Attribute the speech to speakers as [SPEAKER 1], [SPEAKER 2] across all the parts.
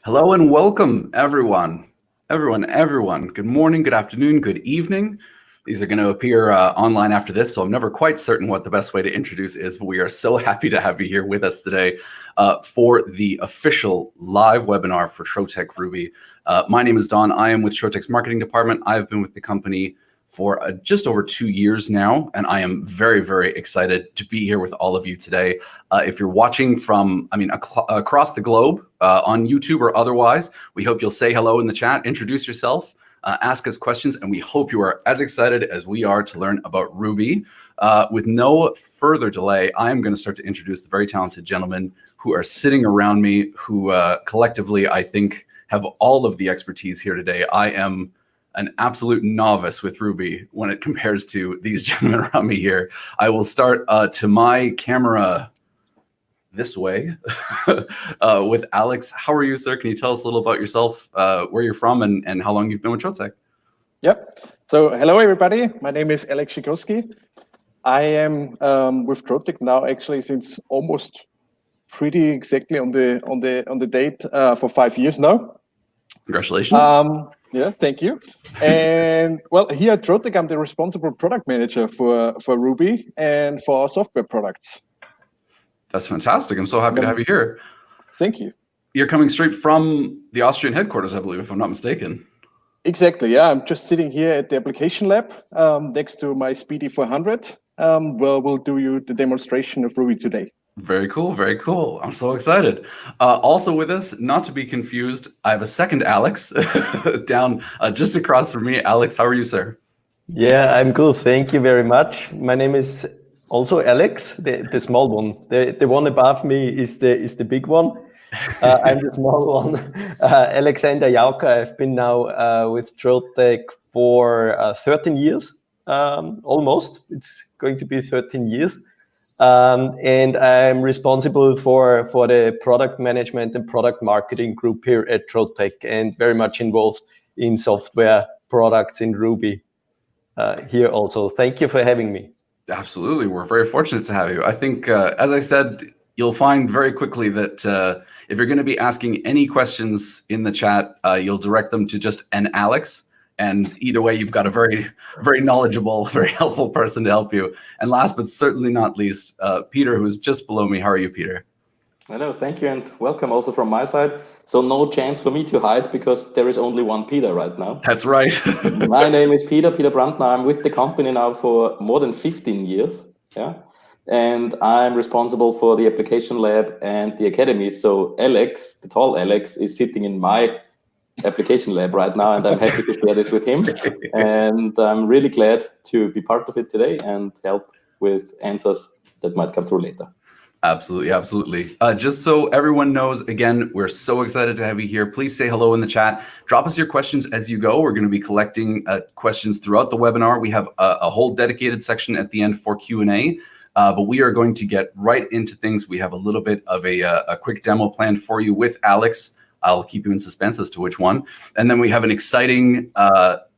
[SPEAKER 1] Hello and welcome, everyone. Everyone. Good morning, good afternoon, good evening. These are going to appear online after this, so I'm never quite certain what the best way to introduce is, but we are so happy to have you here with us today for the official live webinar for Trotec Ruby. My name is Don. I am with Trotec's marketing department. I've been with the company for just over 2 years now, and I am very, very excited to be here with all of you today. If you're watching from, across the globe on YouTube or otherwise, we hope you'll say hello in the chat, introduce yourself, ask us questions, and we hope you are as excited as we are to learn about Ruby. With no further delay, I am going to start to introduce the very talented gentlemen who are sitting around me, who collectively, I think, have all of the expertise here today. I am an absolute novice with Ruby when it compares to these gentlemen around me here. I will start to my camera this way with Alex. How are you, sir? Can you tell us a little about yourself, where you're from, and how long you've been with Trotec?
[SPEAKER 2] Yep. So hello, everybody. My name is Alex Shikowski. I am with Trotec now actually since almost pretty exactly on the date for 5 years now.
[SPEAKER 1] Congratulations.
[SPEAKER 2] Yeah, thank you. And well, here at Trotec, I'm the responsible product manager for Ruby and for our software products.
[SPEAKER 1] That's fantastic. I'm so happy to have you here.
[SPEAKER 2] Thank you.
[SPEAKER 1] You're coming straight from the Austrian headquarters, I believe, if I'm not mistaken.
[SPEAKER 2] Exactly, yeah. I'm just sitting here at the application lab next to my Speedy 400. Well, we'll do you the demonstration of Ruby today.
[SPEAKER 1] Very cool, very cool. I'm so excited. Also with us, not to be confused, I have a second Alex down just across from me. Alex, how are you, sir?
[SPEAKER 3] Yeah, I'm good. Thank you very much. My name is also Alex, the small one. The one above me is the big one. I'm the small one. Alexander Jauka. I've been now with Trotec for 13 years, almost. It's going to be 13 years. And I'm responsible for the product management and product marketing group here at Trotec, and very much involved in software products in Ruby here also. Thank you for having me.
[SPEAKER 1] Absolutely. We're very fortunate to have you. I think, as I said, you'll find very quickly that if you're going to be asking any questions in the chat, you'll direct them to just an Alex. And either way, you've got a very, very knowledgeable, very helpful person to help you. And last but certainly not least, Peter, who is just below me. How are you, Peter?
[SPEAKER 4] Hello, thank you, and welcome also from my side. So no chance for me to hide because there is only one Peter right now.
[SPEAKER 1] That's right.
[SPEAKER 4] My name is Peter Brandner. I'm with the company now for more than 15 years. Yeah. And I'm responsible for the application lab and the academy. So Alex, the tall Alex, is sitting in my application lab right now, and I'm happy to share this with him. And I'm really glad to be part of it today and help with answers that might come through later.
[SPEAKER 1] Absolutely, absolutely. Just so everyone knows, again, we're so excited to have you here. Please say hello in the chat. Drop us your questions as you go. We're going to be collecting questions throughout the webinar. We have a whole dedicated section at the end for Q&A, but we are going to get right into things. We have a little bit of a quick demo planned for you with Alex. I'll keep you in suspense as to which one. And then we have an exciting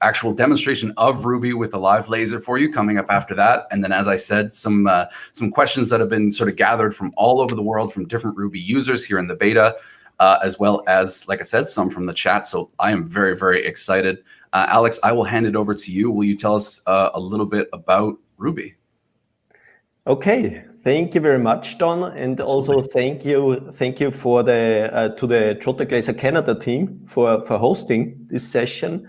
[SPEAKER 1] actual demonstration of Ruby with a live laser for you coming up after that. And then, as I said, some questions that have been sort of gathered from all over the world from different Ruby users here in the beta, as well as, like I said, some from the chat. So I am very, very excited. Alex, I will hand it over to you. Will you tell us a little bit about Ruby?
[SPEAKER 3] Okay. Thank you very much, Don, and also thank you for to the Trotec Laser Canada team for hosting this session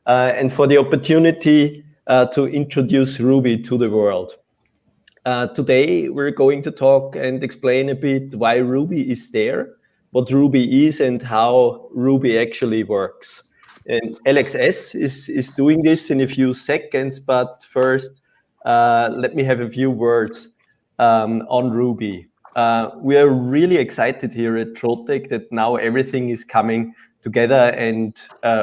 [SPEAKER 3] and for the opportunity to introduce Ruby to the world. Today we're going to talk and explain a bit why Ruby is there, what Ruby is, and how Ruby actually works. And Alex S is doing this in a few seconds, but first let me have a few words. on Ruby. We are really excited here at Trotec that now everything is coming together and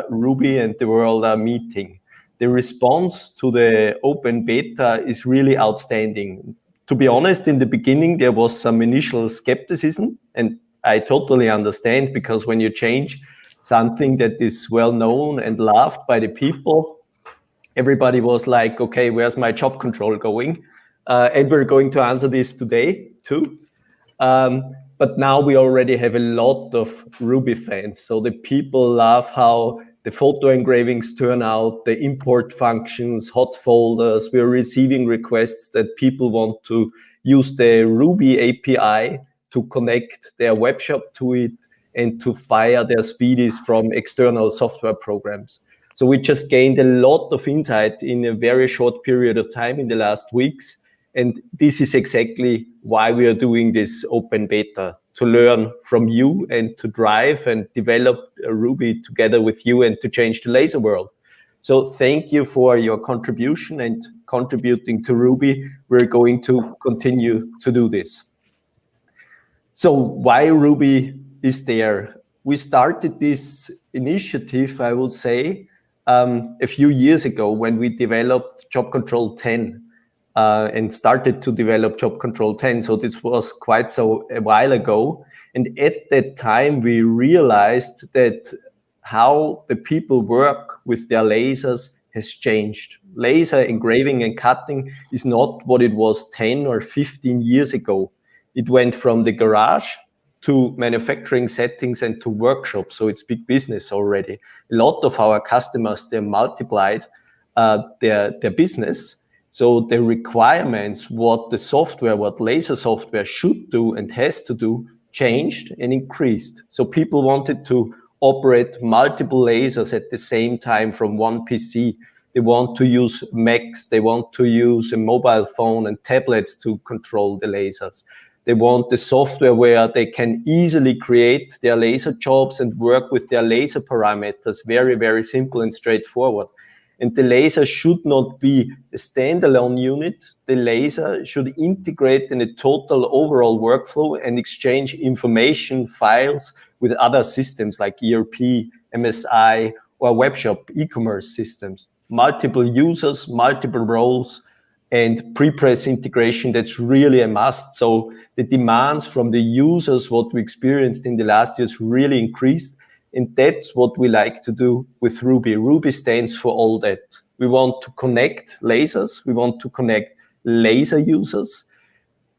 [SPEAKER 3] Ruby and the world are meeting. The response to the open beta is really outstanding. To be honest, in the beginning, there was some initial skepticism, and I totally understand, because when you change something that is well known and loved by the people, everybody was like, okay, where's my job control going? And we're going to answer this today too. But now we already have a lot of Ruby fans. So the people love how the photo engravings turn out, the import functions, hot folders. We're receiving requests that people want to use the Ruby API to connect their web shop to it and to fire their speedies from external software programs. So we just gained a lot of insight in a very short period of time in the last weeks. And this is exactly why we are doing this open beta, to learn from you and to drive and develop Ruby together with you and to change the laser world. So thank you for your contribution and contributing to Ruby. We're going to continue to do this. So why Ruby is there? We started this initiative, I would say, a few years ago when we developed Job Control 10. And started to develop Job Control 10. So this was quite a while ago. And at that time, we realized that how the people work with their lasers has changed. Laser engraving and cutting is not what it was 10 or 15 years ago. It went from the garage to manufacturing settings and to workshops. So it's big business already. A lot of our customers, they multiplied their business. So the requirements, what the software, what laser software should do and has to do, changed and increased. So people wanted to operate multiple lasers at the same time from one PC. They want to use Macs, they want to use a mobile phone and tablets to control the lasers. They want the software where they can easily create their laser jobs and work with their laser parameters, very, very simple and straightforward. And the laser should not be a standalone unit. The laser should integrate in a total overall workflow and exchange information files with other systems like ERP, MSI, or webshop e-commerce systems. Multiple users, multiple roles, and pre-press integration, that's really a must. So the demands from the users, what we experienced in the last years, really increased. And that's what we like to do with Ruby. Ruby stands for all that. We want to connect lasers. We want to connect laser users.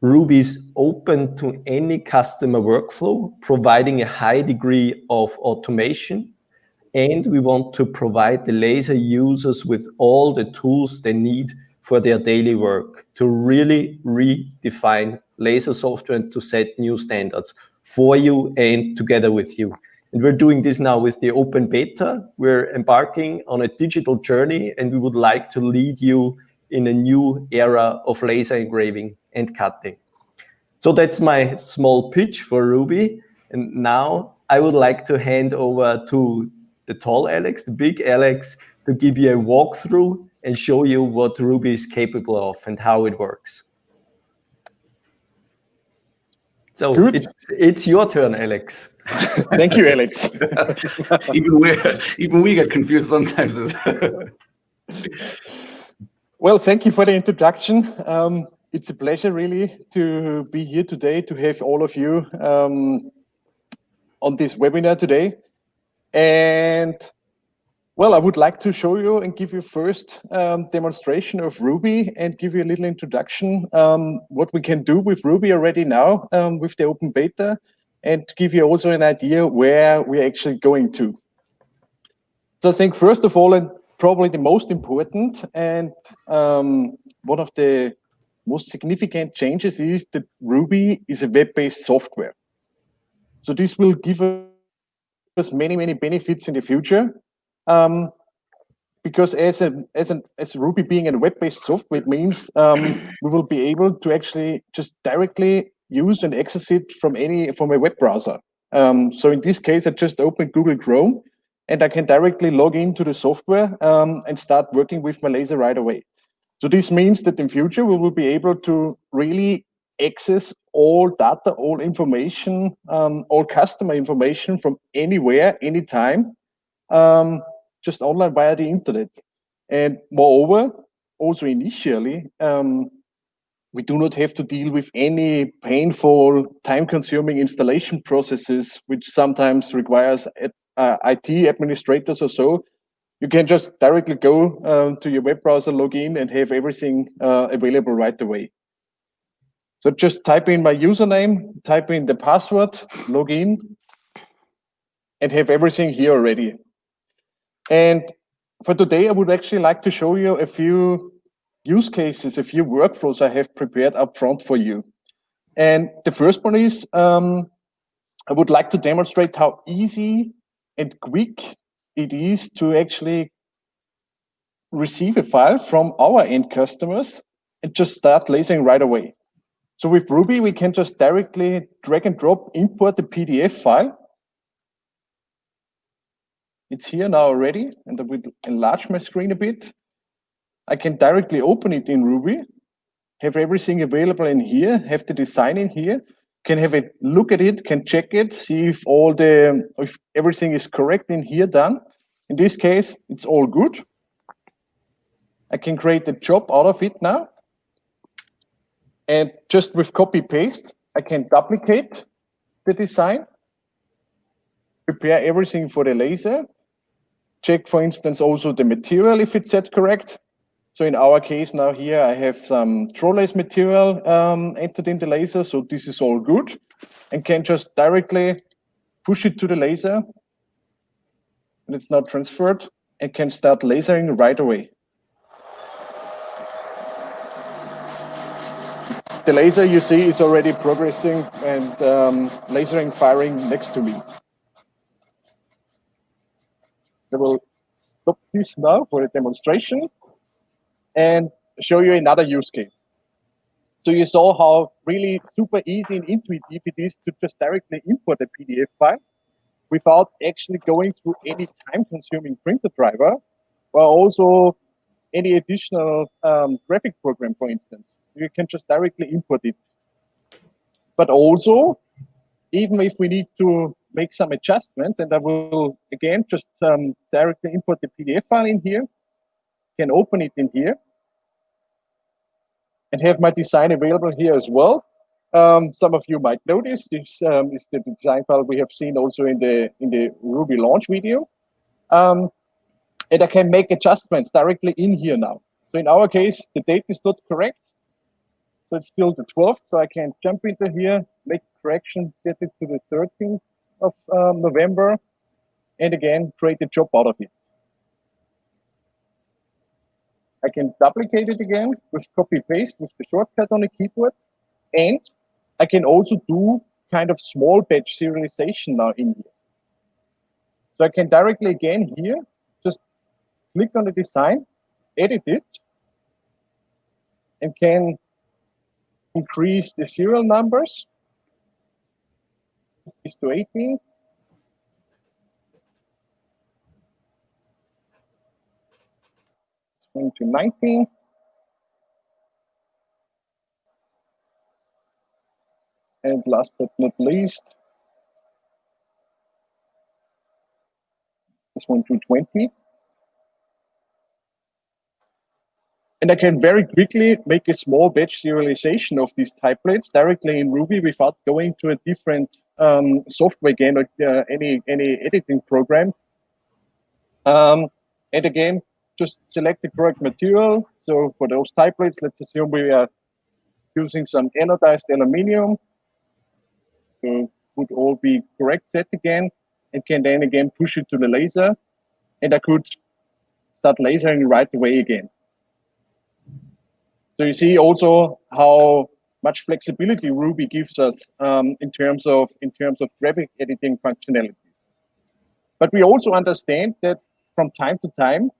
[SPEAKER 3] Ruby is open to any customer workflow, providing a high degree of automation. And we want to provide the laser users with all the tools they need for their daily work to really redefine laser software and to set new standards for you and together with you. And we're doing this now with the open beta. We're embarking on a digital journey, and we would like to lead you in a new era of laser engraving and cutting. So that's my small pitch for Ruby. And now I would like to hand over to the tall Alex, the big Alex, to give you a walkthrough and show you what Ruby is capable of and how it works. So it's your turn, Alex.
[SPEAKER 2] Thank you, Alex.
[SPEAKER 1] even we get confused sometimes.
[SPEAKER 2] Well, thank you for the introduction. It's a pleasure really to be here today, to have all of you on this webinar today. And well, I would like to show you and give you first demonstration of Ruby and give you a little introduction what we can do with Ruby already now with the open beta, and to give you also an idea where we're actually going to. So I think first of all, and probably the most important and one of the most significant changes is that Ruby is a web-based software. So this will give us many, many benefits in the future. Because as Ruby being a web-based software, it means we will be able to actually just directly use and access it from a web browser. So in this case, I just opened Google Chrome, and I can directly log into the software and start working with my laser right away. So this means that in future we will be able to really access all data, all information, all customer information from anywhere, anytime, just online via the internet. And moreover, also initially, we do not have to deal with any painful, time-consuming installation processes, which sometimes requires IT administrators or so. You can just directly go to your web browser, log in, and have everything available right away. So just type in my username, type in the password, log in, and have everything here already. And for today, I would actually like to show you a few use cases, a few workflows I have prepared up front for you. And the first one is, I would like to demonstrate how easy and quick it is to actually receive a file from our end customers and just start lasering right away. So with Ruby, we can just directly drag and drop, import the PDF file. It's here now already, and I will enlarge my screen a bit. I can directly open it in Ruby, have everything available in here, have the design in here, can have a look at it, can check it, see if everything is correct in here done. In this case, it's all good. I can create a job out of it now. And just with copy paste, I can duplicate the design, prepare everything for the laser, check, for instance, also the material if it's set correct. So in our case now here, I have some Trolase material entered in the laser. So this is all good, and can just directly push it to the laser. And it's now transferred and can start lasering right away. The laser you see is already progressing and lasering firing next to me. I will stop this now for a demonstration and show you another use case. So you saw how really super easy and intuitive it is to just directly import a PDF file without actually going through any time-consuming printer driver, or also any additional graphic program, for instance. You can just directly import it. But also, even if we need to make some adjustments, and I will again just directly import the PDF file in here, can open it in here, and have my design available here as well. Some of you might notice this is the design file we have seen also in the Ruby launch video. And I can make adjustments directly in here now. So in our case, the date is not correct. So it's still the 12th. So I can jump into here, make correction, set it to the 13th of November, and again, create a job out of it. I can duplicate it again with copy paste with the shortcut on the keyboard. And I can also do kind of small batch serialization now in here. So I can directly again here, just click on the design, edit it, and can increase the serial numbers. Is to 18. Going to 19. And last but not least, this one to 20. And I can very quickly make a small batch serialization of these templates directly in Ruby without going to a different software again or any editing program. And again, just select the correct material. So for those templates, let's assume we are using some anodized aluminum. So would all be correct set again, and can then again push it to the laser, and I could start lasering right away again. So you see also how much flexibility Ruby gives us in terms of graphic editing functionalities. But we also understand that from time to time,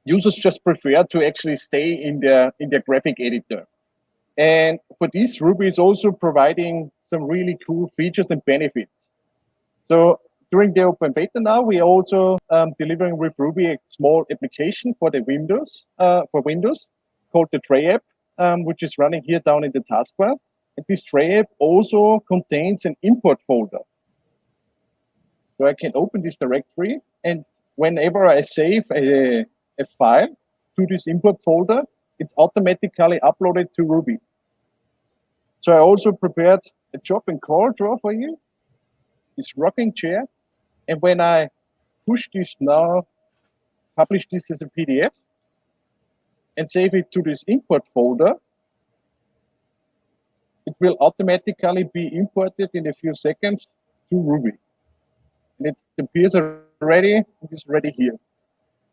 [SPEAKER 2] users just prefer to actually stay in their graphic editor. And for this, Ruby is also providing some really cool features and benefits. So during the open beta now, we are also delivering with Ruby a small application for the Windows, called the Tray app, which is running here down in the taskbar. And this tray app also contains an import folder. So I can open this directory, and whenever I save a file to this import folder, it's automatically uploaded to Ruby. So I also prepared a job in Coreldraw for you, this rocking chair. And when I push this now, publish this as a PDF, and save it to this import folder, it will automatically be imported in a few seconds to Ruby. And it appears already, it is ready here.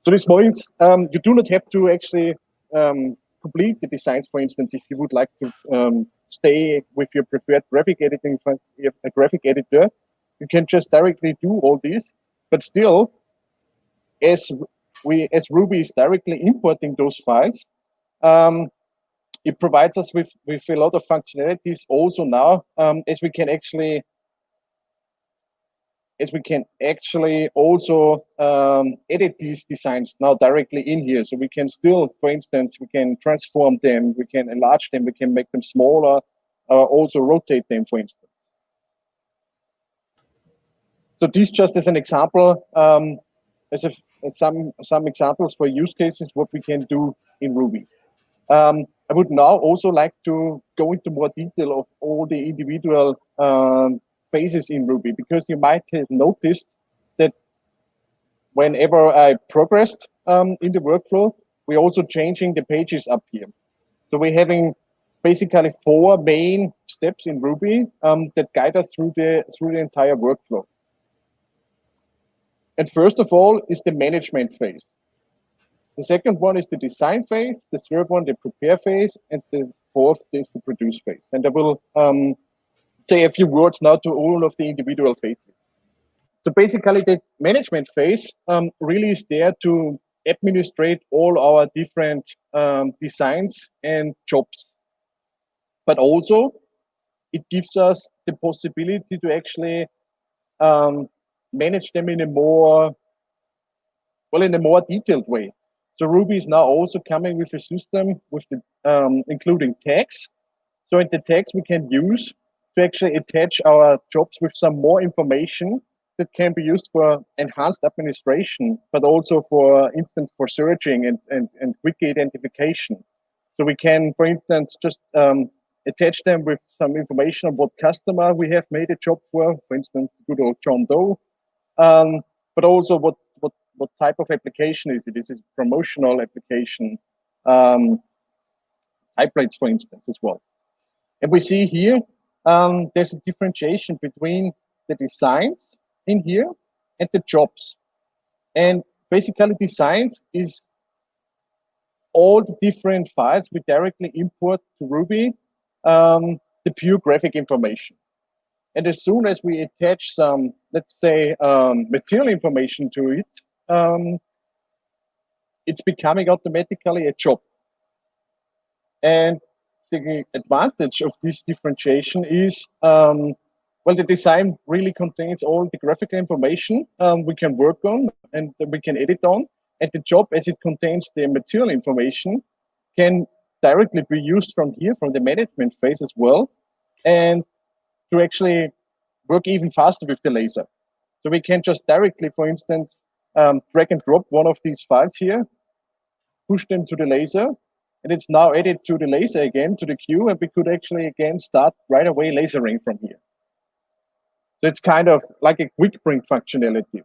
[SPEAKER 2] So this means you do not have to actually complete the designs, for instance, if you would like to stay with your preferred graphic editing, a graphic editor, you can just directly do all this, but still, as Ruby is directly importing those files, it provides us with a lot of functionalities also now, as we can actually also edit these designs now directly in here. So we can still, for instance, we can transform them, we can enlarge them, we can make them smaller, also rotate them, for instance. So this just as an example, some examples for use cases, what we can do in Ruby. I would now also like to go into more detail of all the individual phases in Ruby, because you might have noticed that whenever I progressed in the workflow, we're also changing the pages up here. So we're having basically 4 main steps in Ruby that guide us through the entire workflow. And first of all is the management phase. The second one is the design phase, the third one, the prepare phase, and the fourth is the produce phase. And I will say a few words now to all of the individual phases. So basically the management phase really is there to administrate all our different designs and jobs. But also it gives us the possibility to actually manage them in a more detailed way. So Ruby is now also coming with a system with the including tags. So in the tags we can use to actually attach our jobs with some more information that can be used for enhanced administration, but also for instance for searching and quick identification. So we can, for instance, just attach them with some information on what customer we have made a job for instance, good old John Doe, but also what type of application is it? Is it a promotional application? Templates, for instance, as well. And we see here, there's a differentiation between the designs in here and the jobs. And basically designs is all the different files we directly import to Ruby, the pure graphic information. And as soon as we attach some, let's say, material information to it, it's becoming automatically a job. And the advantage of this differentiation is, well, the design really contains all the graphical information we can work on and we can edit on. And the job, as it contains the material information, can directly be used from here, from the management phase as well, and to actually work even faster with the laser. So we can just directly, for instance, drag and drop one of these files here, push them to the laser, and it's now added to the laser again, to the queue, and we could actually again start right away lasering from here. So it's kind of like a quick bring functionality.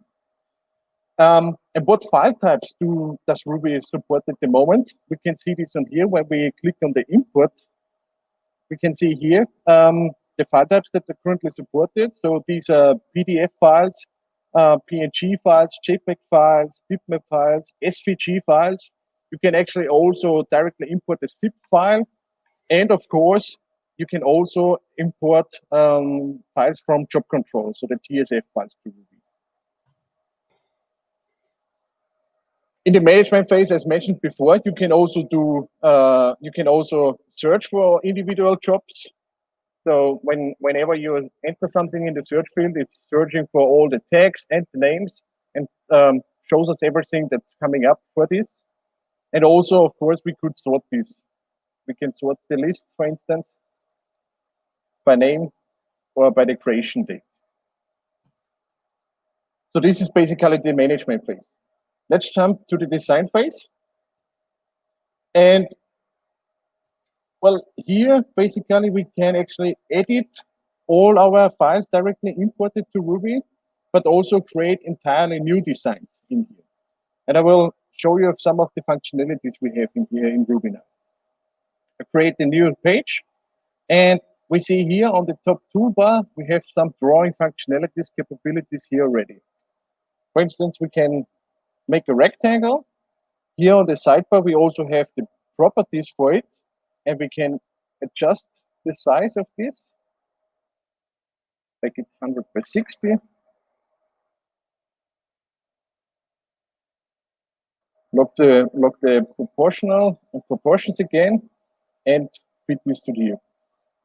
[SPEAKER 2] And what file types does Ruby support at the moment? We can see this on here when we click on the import. We can see here the file types that are currently supported. So these are PDF files, PNG files, JPEG files, bitmap files, SVG files. You can actually also directly import a zip file. And of course, you can also import files from job control, so the TSF files to Ruby. In the management phase, as mentioned before, you can also do search for individual jobs. So whenever you enter something in the search field, it's searching for all the tags and the names and shows us everything that's coming up for this. And also, of course, we could sort this. We can sort the list, for instance, by name or by the creation date. So this is basically the management phase. Let's jump to the design phase. And well, here basically we can actually edit all our files directly imported to Ruby, but also create entirely new designs in here. And I will show you some of the functionalities we have in here in Ruby now. I create a new page, and we see here on the top toolbar, we have some drawing functionalities, capabilities here already. For instance, we can make a rectangle. Here on the sidebar, we also have the properties for it, and we can adjust the size of this, make it 100 by 60. Lock the proportions again, and fit this to here.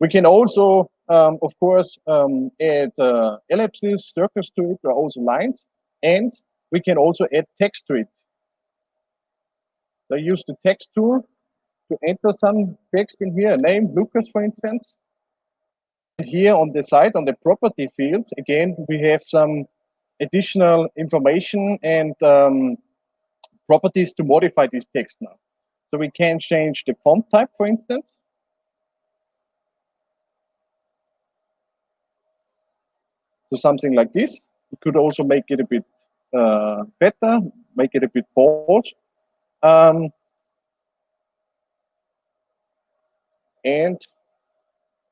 [SPEAKER 2] We can also, of course, add ellipses, circles to it, or also lines, and we can also add text to it. So I use the text tool to enter some text in here, a name, Lucas, for instance. And here on the side, on the property field, again, we have some additional information and properties to modify this text now. So we can change the font type, for instance. So something like this. We could also make it a bit better, make it a bit bold. And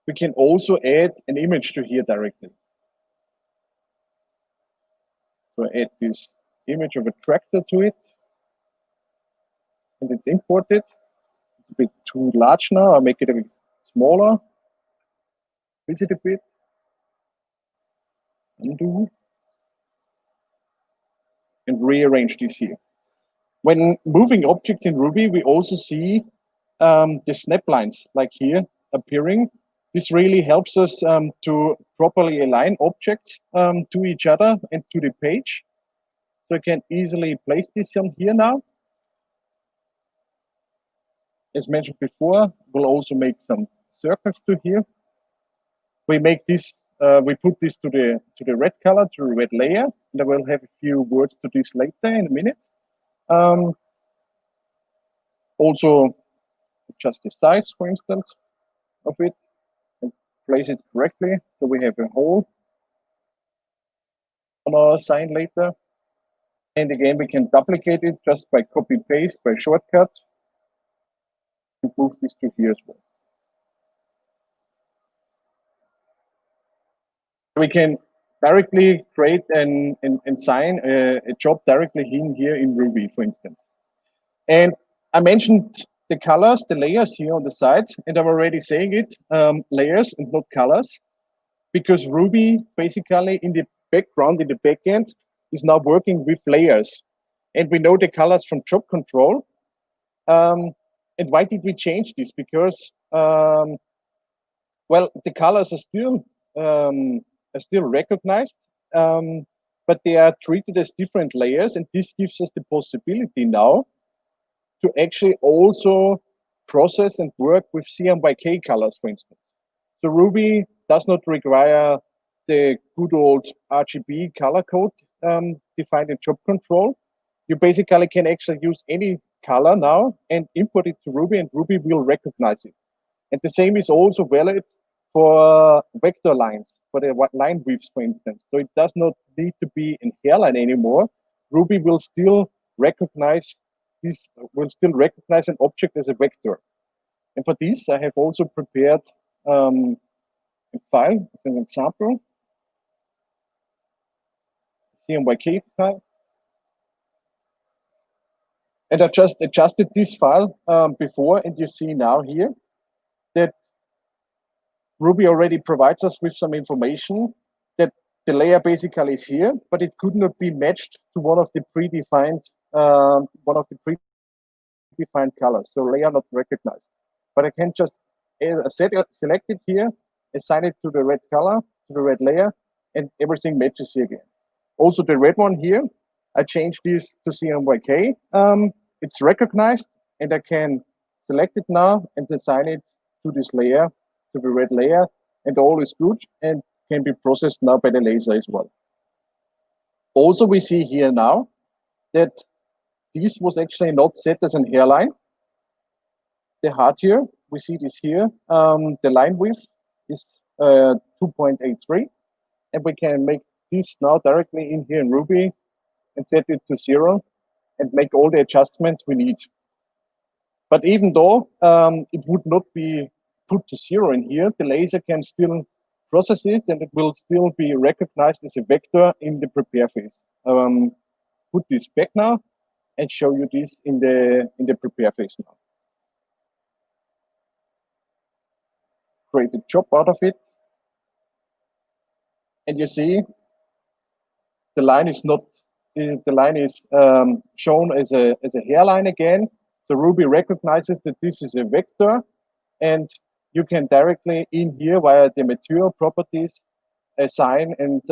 [SPEAKER 2] we can also add an image to here directly. So add this image of a tractor to it. And it's imported. It's a bit too large now. I'll make it a bit smaller. Increase it a bit. Undo. And rearrange this here. When moving objects in Ruby, we also see the snap lines, like here, appearing. This really helps us to properly align objects to each other and to the page. So I can easily place this on here now. As mentioned before, we'll also make some circles to here. We make this, we put this to the red color, to the red layer, and I will have a few words to this later in a minute. Also, adjust the size, for instance, of it, and place it correctly, so we have a hole on our sign later. And again, we can duplicate it just by copy paste, by shortcut, and move this to here as well. We can directly create and sign a job directly in here in Ruby, for instance. And I mentioned the colors, the layers here on the side, and I'm already saying it, layers and not colors, because Ruby basically in the background, in the backend, is now working with layers. And we know the colors from job control. And why did we change this? Because, well, the colors are still recognized, but they are treated as different layers. And this gives us the possibility now to actually also process and work with CMYK colors, for instance. So Ruby does not require the good old RGB color code defined in job control. You basically can actually use any color now and import it to Ruby, and Ruby will recognize it. And the same is also valid for vector lines, for the line widths, for instance. So it does not need to be in hairline anymore. Ruby will still recognize an object as a vector. And for this, I have also prepared a file as an example, CMYK file. And I just adjusted this file before, and you see now here that Ruby already provides us with some information that the layer basically is here, but it could not be matched to one of the predefined colors, so layer not recognized. But I can just select it here, assign it to the red color, to the red layer, and everything matches here again. Also the red one here, I changed this to CMYK. It's recognized, and I can select it now and assign it to this layer, to the red layer, and all is good and can be processed now by the laser as well. Also, we see here now that this was actually not set as an hairline. The height here, we see this here, the line width is 2.83, and we can make this now directly in here in Ruby and set it to 0 and make all the adjustments we need. But even though it would not be put to 0 in here, the laser can still process it and it will still be recognized as a vector in the prepare phase. Put this back now and show you this in the prepare phase now. Create a job out of it. And you see the line is not, the line is shown as a hairline again. So Ruby recognizes that this is a vector, and you can directly in here via the material properties assign and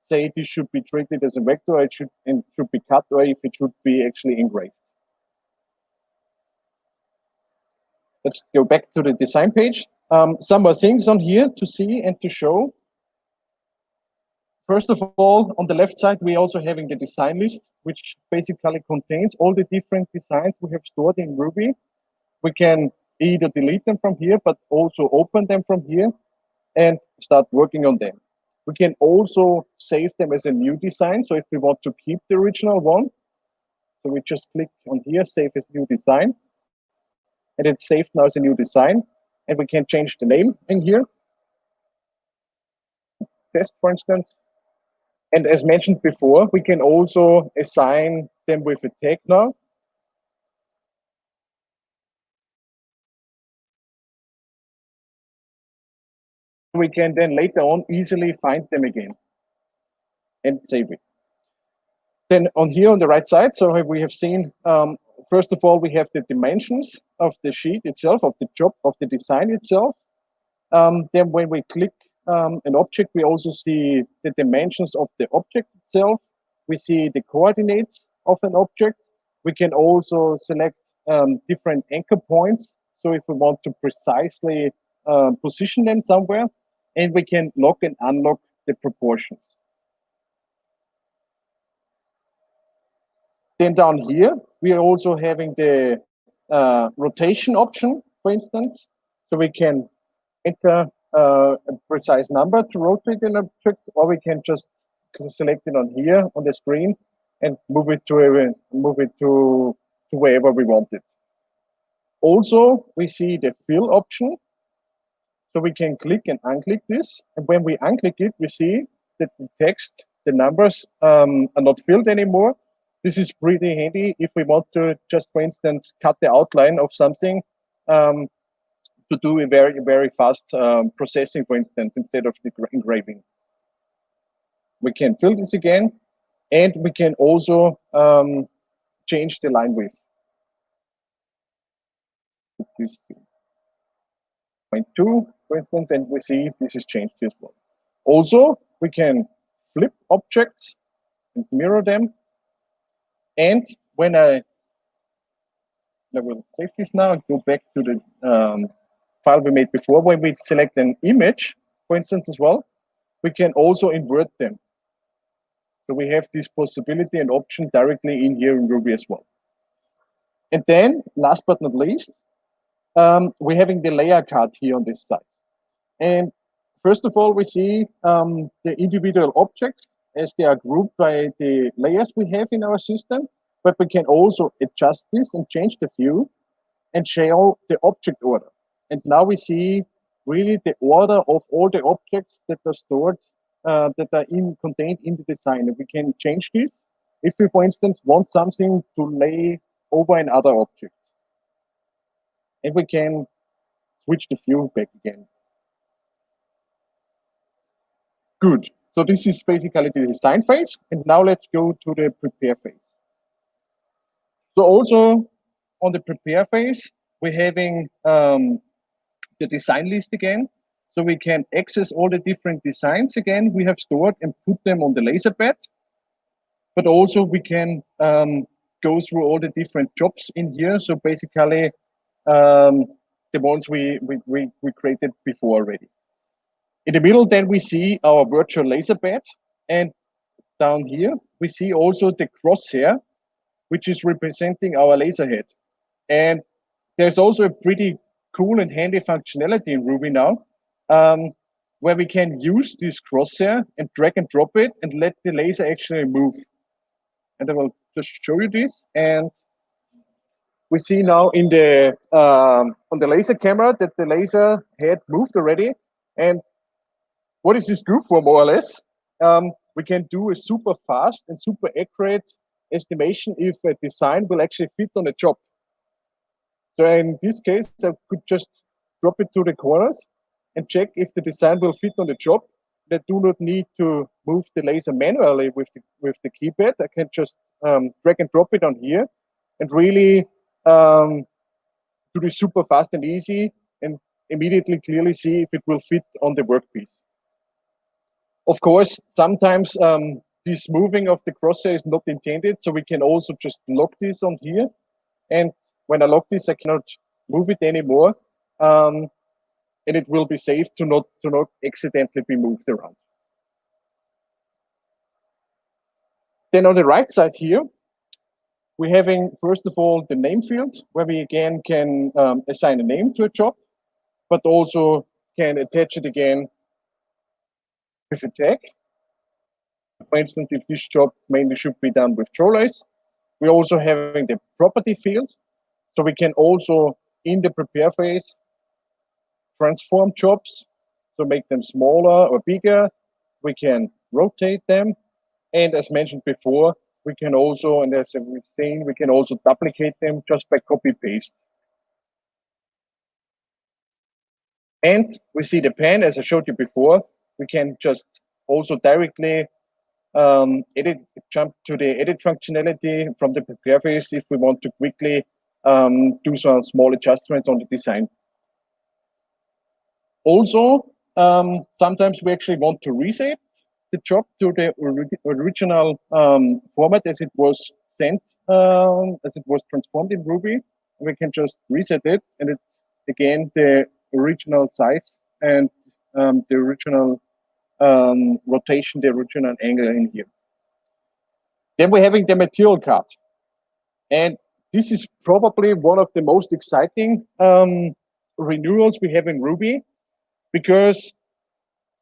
[SPEAKER 2] say this should be treated as a vector, it should be cut, or if it should be actually engraved. Let's go back to the design page. Some more things on here to see and to show. First of all, on the left side, we're also having the design list, which basically contains all the different designs we have stored in Ruby. We can either delete them from here, but also open them from here and start working on them. We can also save them as a new design. So if we want to keep the original one, so we just click on here, save as new design, and it's saved now as a new design. And we can change the name in here. Test, for instance. And as mentioned before, we can also assign them with a tag now. We can then later on easily find them again and save it. Then on here on the right side, so we have seen, first of all, we have the dimensions of the sheet itself, of the job, of the design itself. Then when we click an object, we also see the dimensions of the object itself. We see the coordinates of an object. We can also select different anchor points. So if we want to precisely position them somewhere, and we can lock and unlock the proportions. Then down here, we are also having the rotation option, for instance. So we can enter a precise number to rotate an object, or we can just select it on here on the screen and move it to wherever we want it. Also, we see the fill option. So we can click and unclick this. And when we unclick it, we see that the text, the numbers are not filled anymore. This is pretty handy if we want to just, for instance, cut the outline of something to do a very, very fast processing, for instance, instead of the engraving. We can fill this again, and we can also change the line width. 0.2, for instance, and we see this is changed as well. Also, we can flip objects and mirror them. And when I will save this now and go back to the file we made before, when we select an image, for instance, as well, we can also invert them. So we have this possibility and option directly in here in Ruby as well. And then, last but not least, we're having the layer card here on this side. And first of all, we see the individual objects as they are grouped by the layers we have in our system, but we can also adjust this and change the view and show the object order. And now we see really the order of all the objects that are stored, that are contained in the design. And we can change this if we, for instance, want something to lay over another object. And we can switch the view back again. Good. So this is basically the design phase. And now let's go to the prepare phase. So also on the prepare phase, we're having the design list again. So we can access all the different designs again we have stored and put them on the laser bed. But also we can go through all the different jobs in here. So basically the ones we created before already. In the middle, then we see our virtual laser bed, and down here we see also the crosshair, which is representing our laser head. And there's also a pretty cool and handy functionality in Ruby now, where we can use this crosshair and drag and drop it and let the laser actually move. And I will just show you this. And we see now in the on the laser camera that the laser head moved already. And what is this good for, more or less? We can do a super fast and super accurate estimation if a design will actually fit on a job. So in this case, I could just drop it to the corners and check if the design will fit on the job. I do not need to move the laser manually with the keypad. I can just drag and drop it on here and really do this super fast and easy and immediately clearly see if it will fit on the workpiece. Of course, sometimes this moving of the crosshair is not intended, so we can also just lock this on here. And when I lock this, I cannot move it anymore, and it will be safe to not accidentally be moved around. Then on the right side here, we're having, first of all, the name field, where we again can assign a name to a job, but also can attach it again with a tag. For instance, if this job mainly should be done with trolleys. We're also having the property field, so we can also, in the prepare phase, transform jobs, so make them smaller or bigger. We can rotate them. And as mentioned before, we can also, and as we've seen, we can also duplicate them just by copy paste. And we see the pen, as I showed you before, we can just also directly jump to the edit functionality from the prepare phase if we want to quickly do some small adjustments on the design. Also, sometimes we actually want to reset the job to the original format as it was sent, as it was transformed in Ruby. We can just reset it, and it's again the original size and the original rotation, the original angle in here. Then we're having the material card. And this is probably one of the most exciting renewals we have in Ruby, because,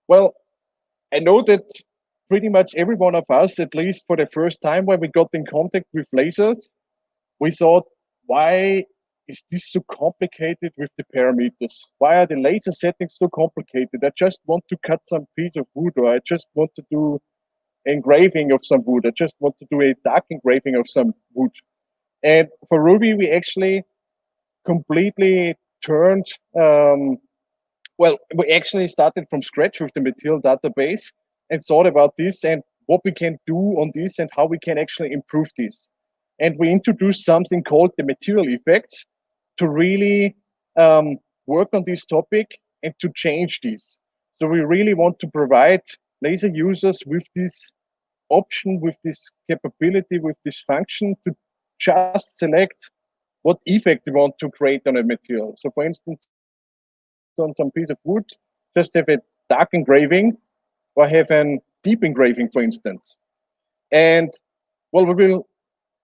[SPEAKER 2] well, I know that pretty much every one of us, at least for the first time when we got in contact with lasers, we thought, why is this so complicated with the parameters? Why are the laser settings so complicated? I just want to cut some piece of wood, or I just want to do engraving of some wood. I just want to do a dark engraving of some wood. And for Ruby, we actually completely turned, well, we actually started from scratch with the material database and thought about this and what we can do on this and how we can actually improve this. And we introduced something called the material effects to really work on this topic and to change this. So we really want to provide laser users with this option, with this capability, with this function to just select what effect we want to create on a material. So for instance, on some piece of wood, just have a dark engraving or have a deep engraving, for instance. And well, we will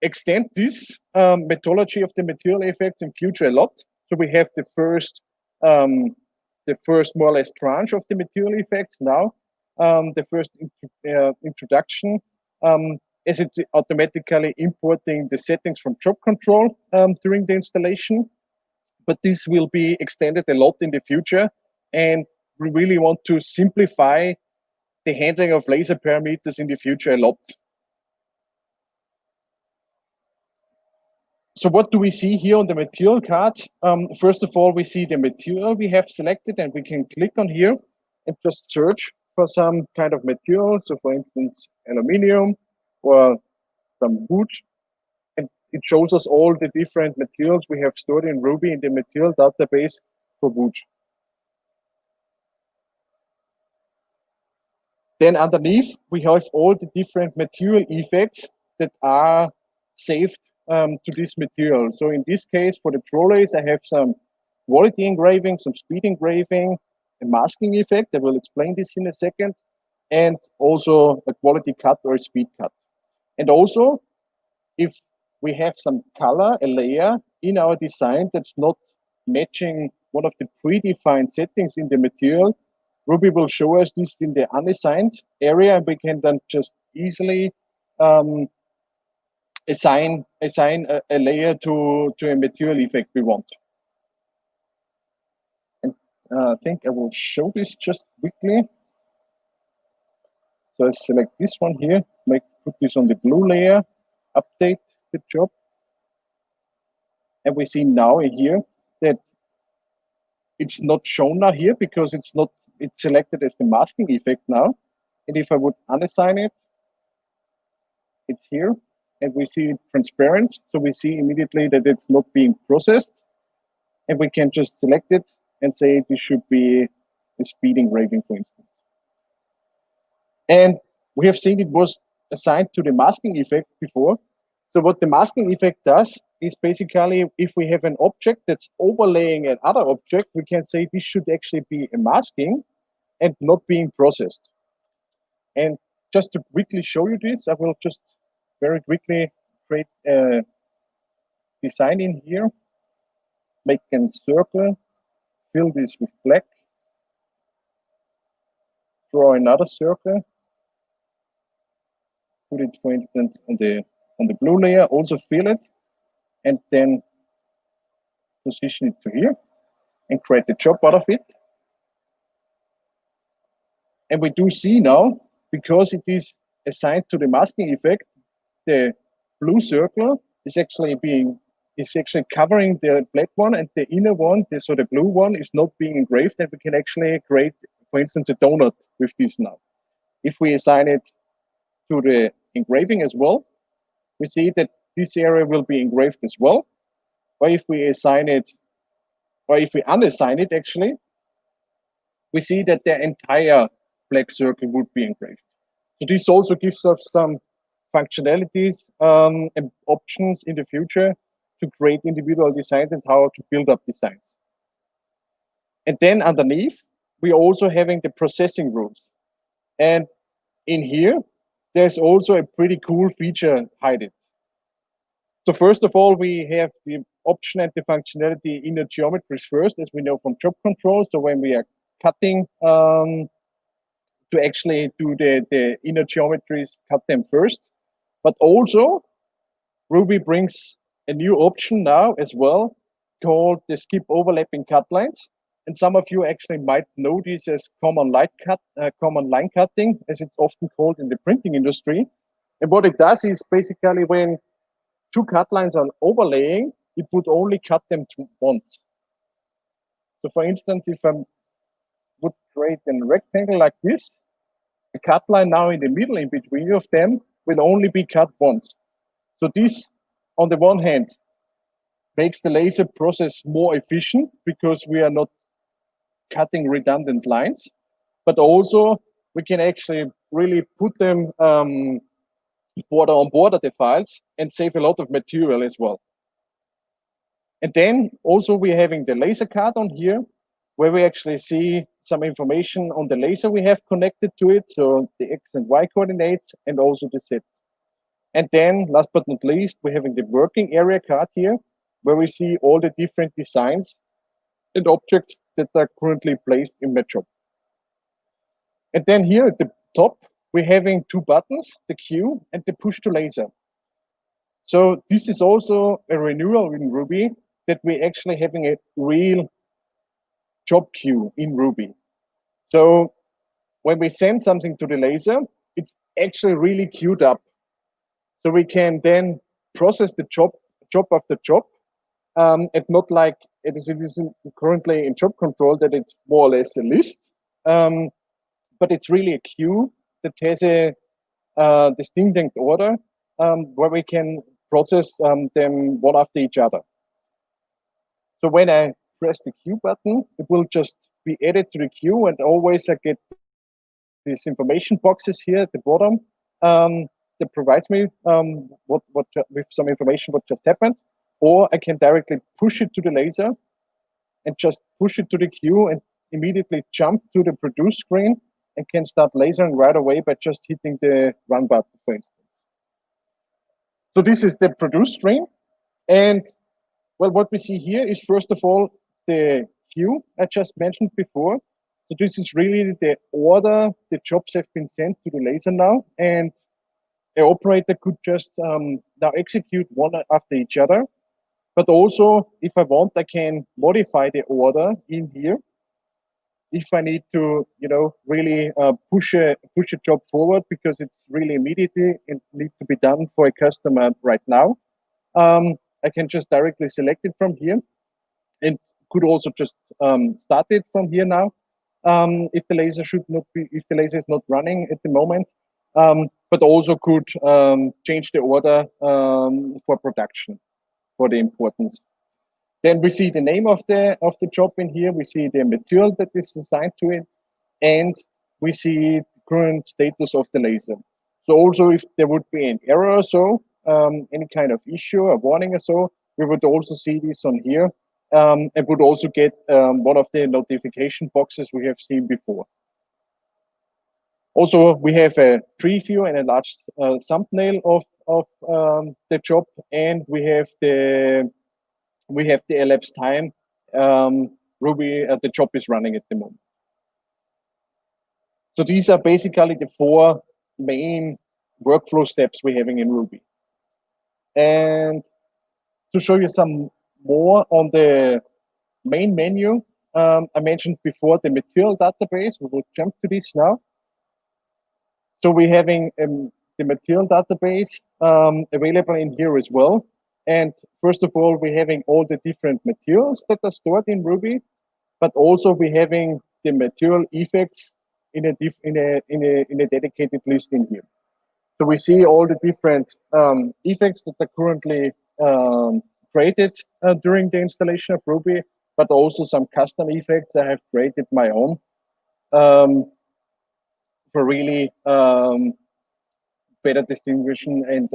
[SPEAKER 2] extend this methodology of the material effects in future a lot. So we have the first more or less tranche of the material effects now, the first introduction, as it's automatically importing the settings from job control during the installation. But this will be extended a lot in the future, and we really want to simplify the handling of laser parameters in the future a lot. So what do we see here on the material card? First of all, we see the material we have selected, and we can click on here and just search for some kind of material. So for instance, aluminium or some wood. And it shows us all the different materials we have stored in Ruby in the material database for wood. Then underneath, we have all the different material effects that are saved to this material. So in this case, for the trolleys, I have some quality engraving, some speed engraving, a masking effect. I will explain this in a second, and also a quality cut or a speed cut. And also, if we have some color, a layer in our design that's not matching one of the predefined settings in the material, Ruby will show us this in the unassigned area, and we can then just easily assign a layer to a material effect we want. And I think I will show this just quickly. So I select this one here, put this on the blue layer, update the job. And we see now here that it's not shown now here because it's selected as the masking effect now. And if I would unassign it, it's here, and we see it transparent. So we see immediately that it's not being processed, and we can just select it and say this should be a speed engraving, for instance. And we have seen it was assigned to the masking effect before. So what the masking effect does is basically, if we have an object that's overlaying another object, we can say this should actually be a masking and not being processed. And just to quickly show you this, I will just very quickly create a design in here, make a circle, fill this with black, draw another circle, put it, for instance, on the blue layer, also fill it, and then position it to here and create the job out of it. And we do see now, because it is assigned to the masking effect, the blue circle is actually covering the black one, and the inner one, so the blue one, is not being engraved, and we can actually create, for instance, a donut with this now. If we assign it to the engraving as well, we see that this area will be engraved as well. Or if we assign it, or if we unassign it, actually, we see that the entire black circle would be engraved. So this also gives us some functionalities and options in the future to create individual designs and how to build up designs. And then underneath, we're also having the processing rules. And in here, there's also a pretty cool feature hidden. So first of all, we have the option and the functionality in the geometries first, as we know from job control. So when we are cutting, to actually do the inner geometries, cut them first. But also, Ruby brings a new option now as well, called the skip overlapping cut lines. And some of you actually might know this as common line cutting, as it's often called in the printing industry. And what it does is basically when two cut lines are overlaying, it would only cut them once. So for instance, if I would create a rectangle like this, the cut line now in the middle in between of them will only be cut once. So this, on the one hand, makes the laser process more efficient because we are not cutting redundant lines, but also we can actually really put them border on border the files and save a lot of material as well. And then also we're having the laser card on here, where we actually see some information on the laser we have connected to it, so the X and Y coordinates and also the Z. And then last but not least, we're having the working area card here, where we see all the different designs and objects that are currently placed in my job. And then here at the top, we're having two buttons, the Q and the push to laser. So this is also a renewal in Ruby, that we're actually having a real job queue in Ruby. So when we send something to the laser, it's actually really queued up. So we can then process the job after job, and not like it is currently in job control, that it's more or less a list, but it's really a queue that has a distinct order, where we can process them one after each other. So when I press the Q button, it will just be added to the queue, and always I get these information boxes here at the bottom, that provides me with some information what just happened, or I can directly push it to the laser and just push it to the queue and immediately jump to the produce screen and can start lasering right away by just hitting the run button, for instance. So this is the produce screen. And well, what we see here is first of all, the queue I just mentioned before. So this is really the order the jobs have been sent to the laser now. And the operator could just now execute one after each other. But also, if I want, I can modify the order in here. If I need to, really push a job forward because it's really immediately and needs to be done for a customer right now, I can just directly select it from here, and could also just start it from here now. If the laser is not running at the moment, but also could change the order for production for the importance. Then we see the name of the job in here. We see the material that is assigned to it, and we see the current status of the laser. So also, if there would be an error or so, any kind of issue, a warning or so, we would also see this on here, and would also get one of the notification boxes we have seen before. Also, we have a preview and a large thumbnail of the job, and we have the elapsed time Ruby the job is running at the moment. So these are basically the 4 main workflow steps we're having in Ruby. And to show you some more on the main menu, I mentioned before the material database. We will jump to this now. So we're having the material database available in here as well. And first of all, we're having all the different materials that are stored in Ruby, but also we're having the material effects in a dedicated list in here. So we see all the different effects that are currently created during the installation of Ruby, but also some custom effects I have created my own for really better distinguishing and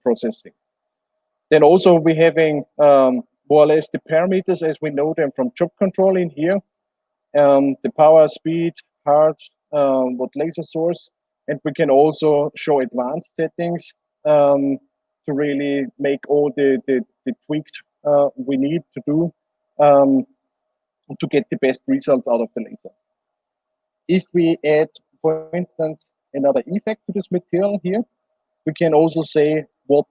[SPEAKER 2] processing. Then also we're having more or less the parameters as we know them from job control in here. The power, speed, heart, what laser source, and we can also show advanced settings to really make all the tweaks we need to do to get the best results out of the laser. If we add, for instance, another effect to this material here, we can also say what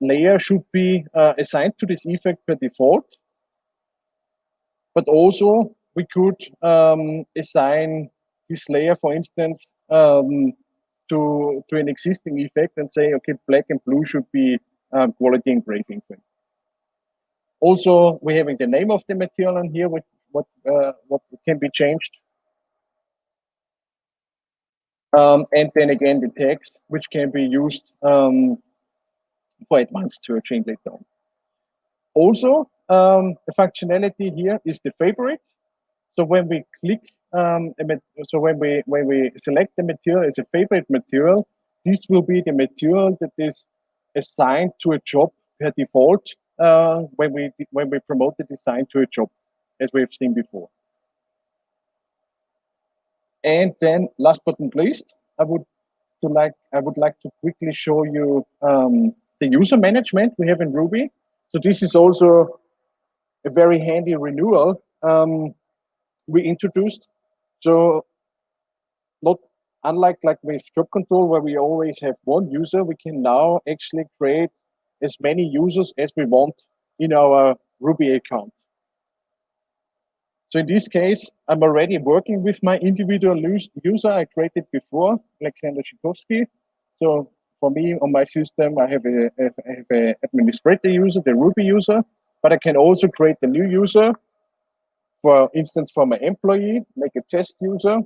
[SPEAKER 2] layer should be assigned to this effect by default. But also we could assign this layer, for instance, to an existing effect and say, okay, black and blue should be quality engraving. Also, we're having the name of the material in here, what can be changed. And then again, the text, which can be used for advanced searching later on. Also, the functionality here is the favorite. So when we click, so when we select the material as a favorite material, this will be the material that is assigned to a job per default when we promote the design to a job, as we have seen before. And then, last but not least, I would like to quickly show you the user management we have in Ruby. So this is also a very handy renewal we introduced. So not unlike like with job control, where we always have one user, we can now actually create as many users as we want in our Ruby account. So in this case, I'm already working with my individual user I created before, Alexander Zhikovsky. So for me, on my system, I have a administrator user, the Ruby user, but I can also create a new user, for instance, for my employee, make a test user.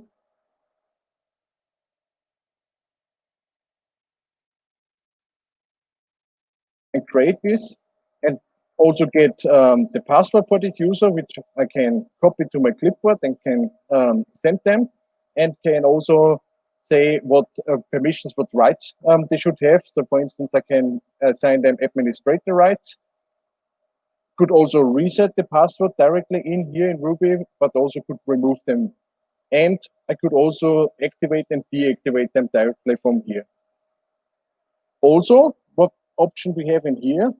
[SPEAKER 2] And create this, and also get the password for this user, which I can copy to my clipboard and can send them, and can also say what permissions, what rights they should have. So for instance, I can assign them administrator rights. Could also reset the password directly in here in Ruby, but also could remove them. And I could also activate and deactivate them directly from here. Also, what option we have in here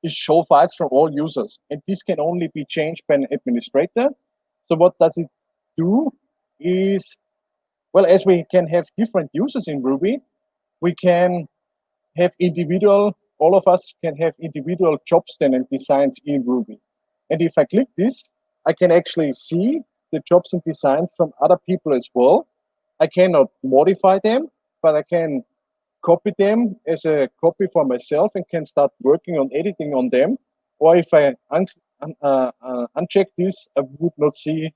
[SPEAKER 2] is show files from all users. And this can only be changed by an administrator. So what does it do is, well, as we can have different users in Ruby, we can have all of us can have individual jobs then and designs in Ruby. And if I click this, I can actually see the jobs and designs from other people as well. I cannot modify them, but I can copy them as a copy for myself and can start working on editing on them. Or if I uncheck this, I would not see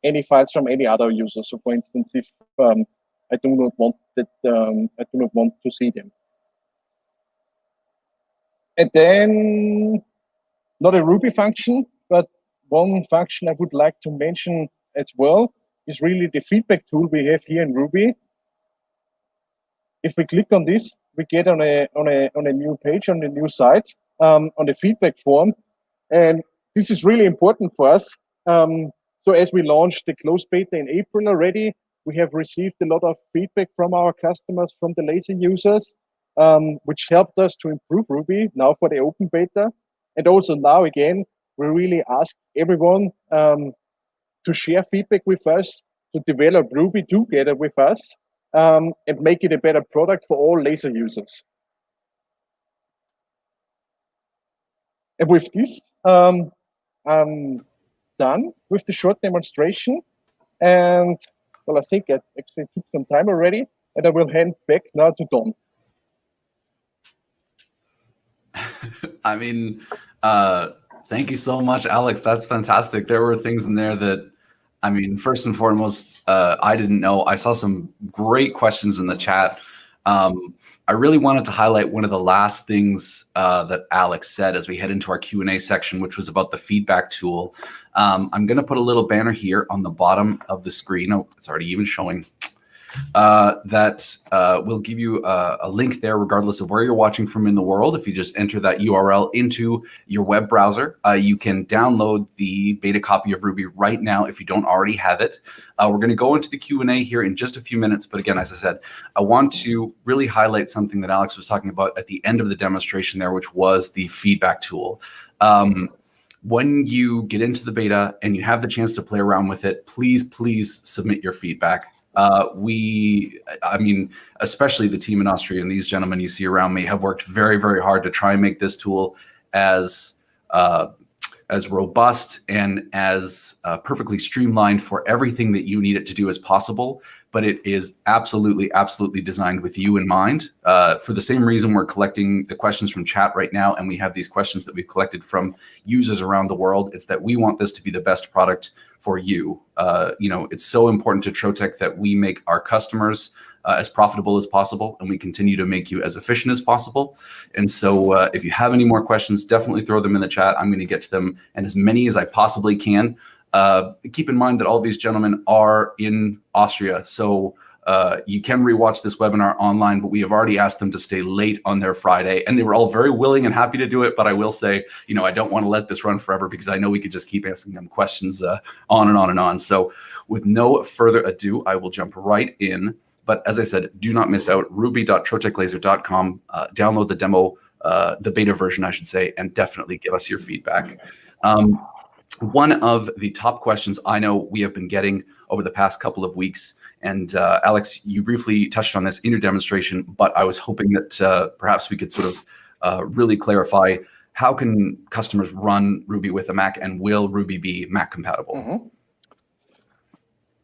[SPEAKER 2] any files from any other user. So for instance, if I do not want that, I do not want to see them. And then, not a Ruby function, but one function I would like to mention as well is really the feedback tool we have here in Ruby. If we click on this, we get on a new page, on a new site, on the feedback form. And this is really important for us. So as we launched the closed beta in April already, we have received a lot of feedback from our customers, from the lazy users, which helped us to improve Ruby now for the open beta. And also now again, we really ask everyone to share feedback with us, to develop Ruby together with us, and make it a better product for all laser users. And with this, I'm done with the short demonstration. And well, I think it actually took some time already, and I will hand back now to Don.
[SPEAKER 1] I mean, thank you so much, Alex. That's fantastic. There were things in there that, I mean, first and foremost, I didn't know. I saw some great questions in the chat. I really wanted to highlight one of the last things that Alex said as we head into our Q&A section, which was about the feedback tool. I'm going to put a little banner here on the bottom of the screen. Oh, it's already even showing. That will give you a link there regardless of where you're watching from in the world. If you just enter that URL into your web browser, you can download the beta copy of Ruby right now if you don't already have it. We're going to go into the Q&A here in just a few minutes. But again, as I said, I want to really highlight something that Alex was talking about at the end of the demonstration there, which was the feedback tool. When you get into the beta and you have the chance to play around with it, please submit your feedback. I mean, especially the team in Austria and these gentlemen you see around me have worked very, very hard to try and make this tool as robust and as perfectly streamlined for everything that you need it to do as possible. But it is absolutely designed with you in mind. For the same reason we're collecting the questions from chat right now, and we have these questions that we've collected from users around the world. It's that we want this to be the best product for you. You know, it's so important to Trotec that we make our customers as profitable as possible, and we continue to make you as efficient as possible. And so if you have any more questions, definitely throw them in the chat. I'm going to get to them, and as many as I possibly can. Keep in mind that all these gentlemen are in Austria, so you can rewatch this webinar online, but we have already asked them to stay late on their Friday, and they were all very willing and happy to do it. But I will say, you know, I don't want to let this run forever because I know we could just keep asking them questions on and on and on. So with no further ado, I will jump right in. But as I said, do not miss out. ruby.troteclaser.com. Download the demo, the beta version, I should say, and definitely give us your feedback. One of the top questions I know we have been getting over the past couple of weeks, and Alex, you briefly touched on this in your demonstration, but I was hoping that perhaps we could sort of really clarify, how can customers run Ruby with a Mac, and will Ruby be Mac compatible?
[SPEAKER 2] Mm-hmm.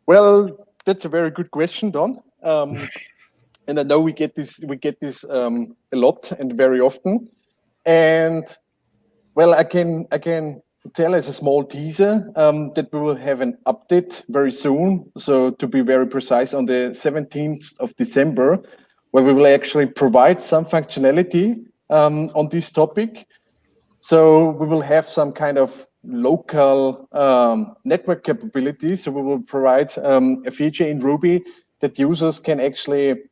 [SPEAKER 2] Well, that's a very good question, Don. And I know we get this a lot and very often. And well, I can tell as a small teaser that we will have an update very soon. So to be very precise, on the 17th of December, where we will actually provide some functionality on this topic. So we will have some kind of local network capability. So we will provide a feature in Ruby that users can actually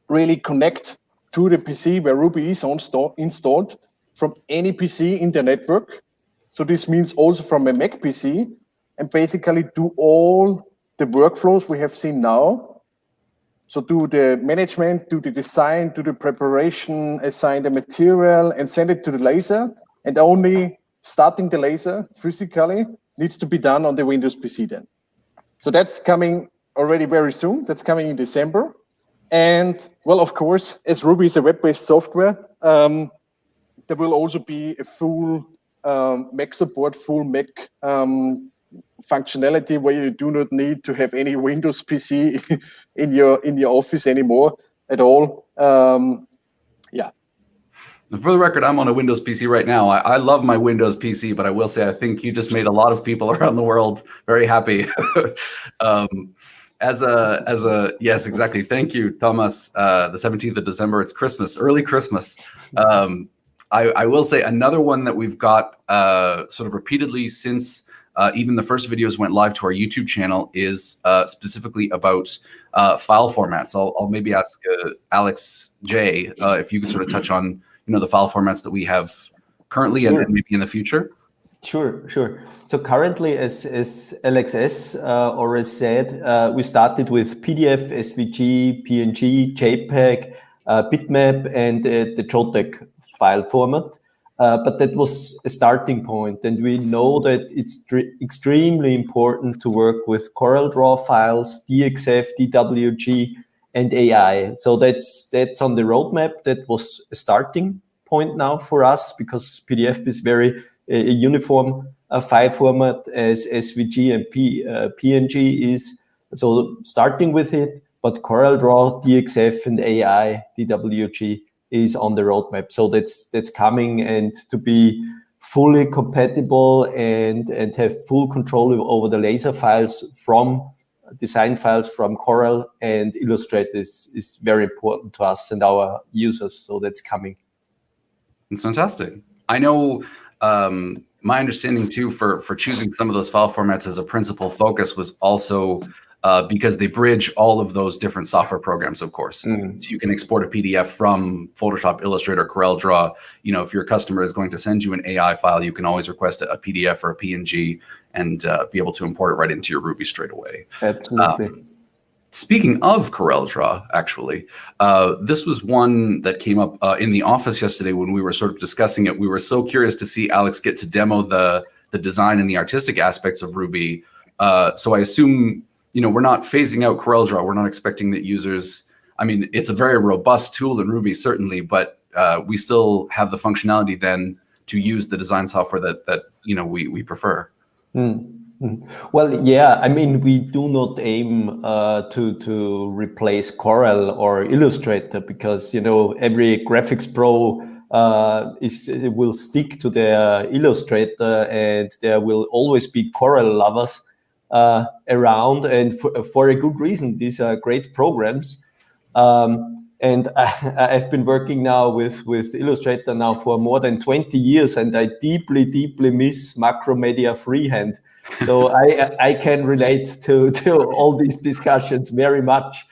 [SPEAKER 2] really connect to the PC where Ruby is installed from any PC in the network. So this means also from a Mac PC, and basically do all the workflows we have seen now. So do the management, do the design, do the preparation, assign the material, and send it to the laser. And only starting the laser physically needs to be done on the Windows PC then. So that's coming already very soon. That's coming in December. And well, of course, as Ruby is a web-based software, there will also be a full Mac support, full Mac functionality where you do not need to have any Windows PC in your office anymore at all. Yeah.
[SPEAKER 1] For the record, I'm on a Windows PC right now. I love my Windows PC, but I will say I think you just made a lot of people around the world very happy. Yes, exactly. Thank you, Thomas. The 17th of December, it's Christmas, early Christmas. I will say another one that we've got sort of repeatedly since even the first videos went live to our YouTube channel is specifically about file formats. I'll maybe ask Alex J if you could sort of touch on the file formats that we have currently and maybe in the future.
[SPEAKER 3] Sure. So currently, as LXS already said, we started with PDF, SVG, PNG, JPEG, bitmap, and the Trotec file format. But that was a starting point, and we know that it's extremely important to work with Coreldraw files, DXF, DWG, and AI. So that's on the roadmap. That was a starting point now for us because PDF is very a uniform file format as SVG and PNG is. So starting with it, but Coreldraw, DXF, and AI, DWG is on the roadmap. So that's coming, and to be fully compatible and have full control over the laser files from design files from Corel and Illustrator is very important to us and our users. So that's coming.
[SPEAKER 1] It's fantastic. I know my understanding too for choosing some of those file formats as a principal focus was also because they bridge all of those different software programs, of course. So you can export a PDF from Photoshop, Illustrator, CorelDRAW. If your customer is going to send you an AI file, you can always request a PDF or a PNG and be able to import it right into your Ruby straight away.
[SPEAKER 3] Absolutely.
[SPEAKER 1] Speaking of CorelDRAW, actually, this was one that came up in the office yesterday when we were sort of discussing it. We were so curious to see Alex get to demo the design and the artistic aspects of Ruby. So I assume, we're not phasing out CorelDRAW. We're not expecting that users, it's a very robust tool in Ruby, certainly, but we still have the functionality then to use the design software that we prefer.
[SPEAKER 3] Well, yeah, we do not aim to replace Corel or Illustrator because, every graphics pro will stick to their Illustrator, and there will always be Corel lovers around, and for a good reason. These are great programs. And I've been working now with Illustrator now for more than 20 years, and I deeply, deeply miss Macromedia freehand. So I can relate to all these discussions very much.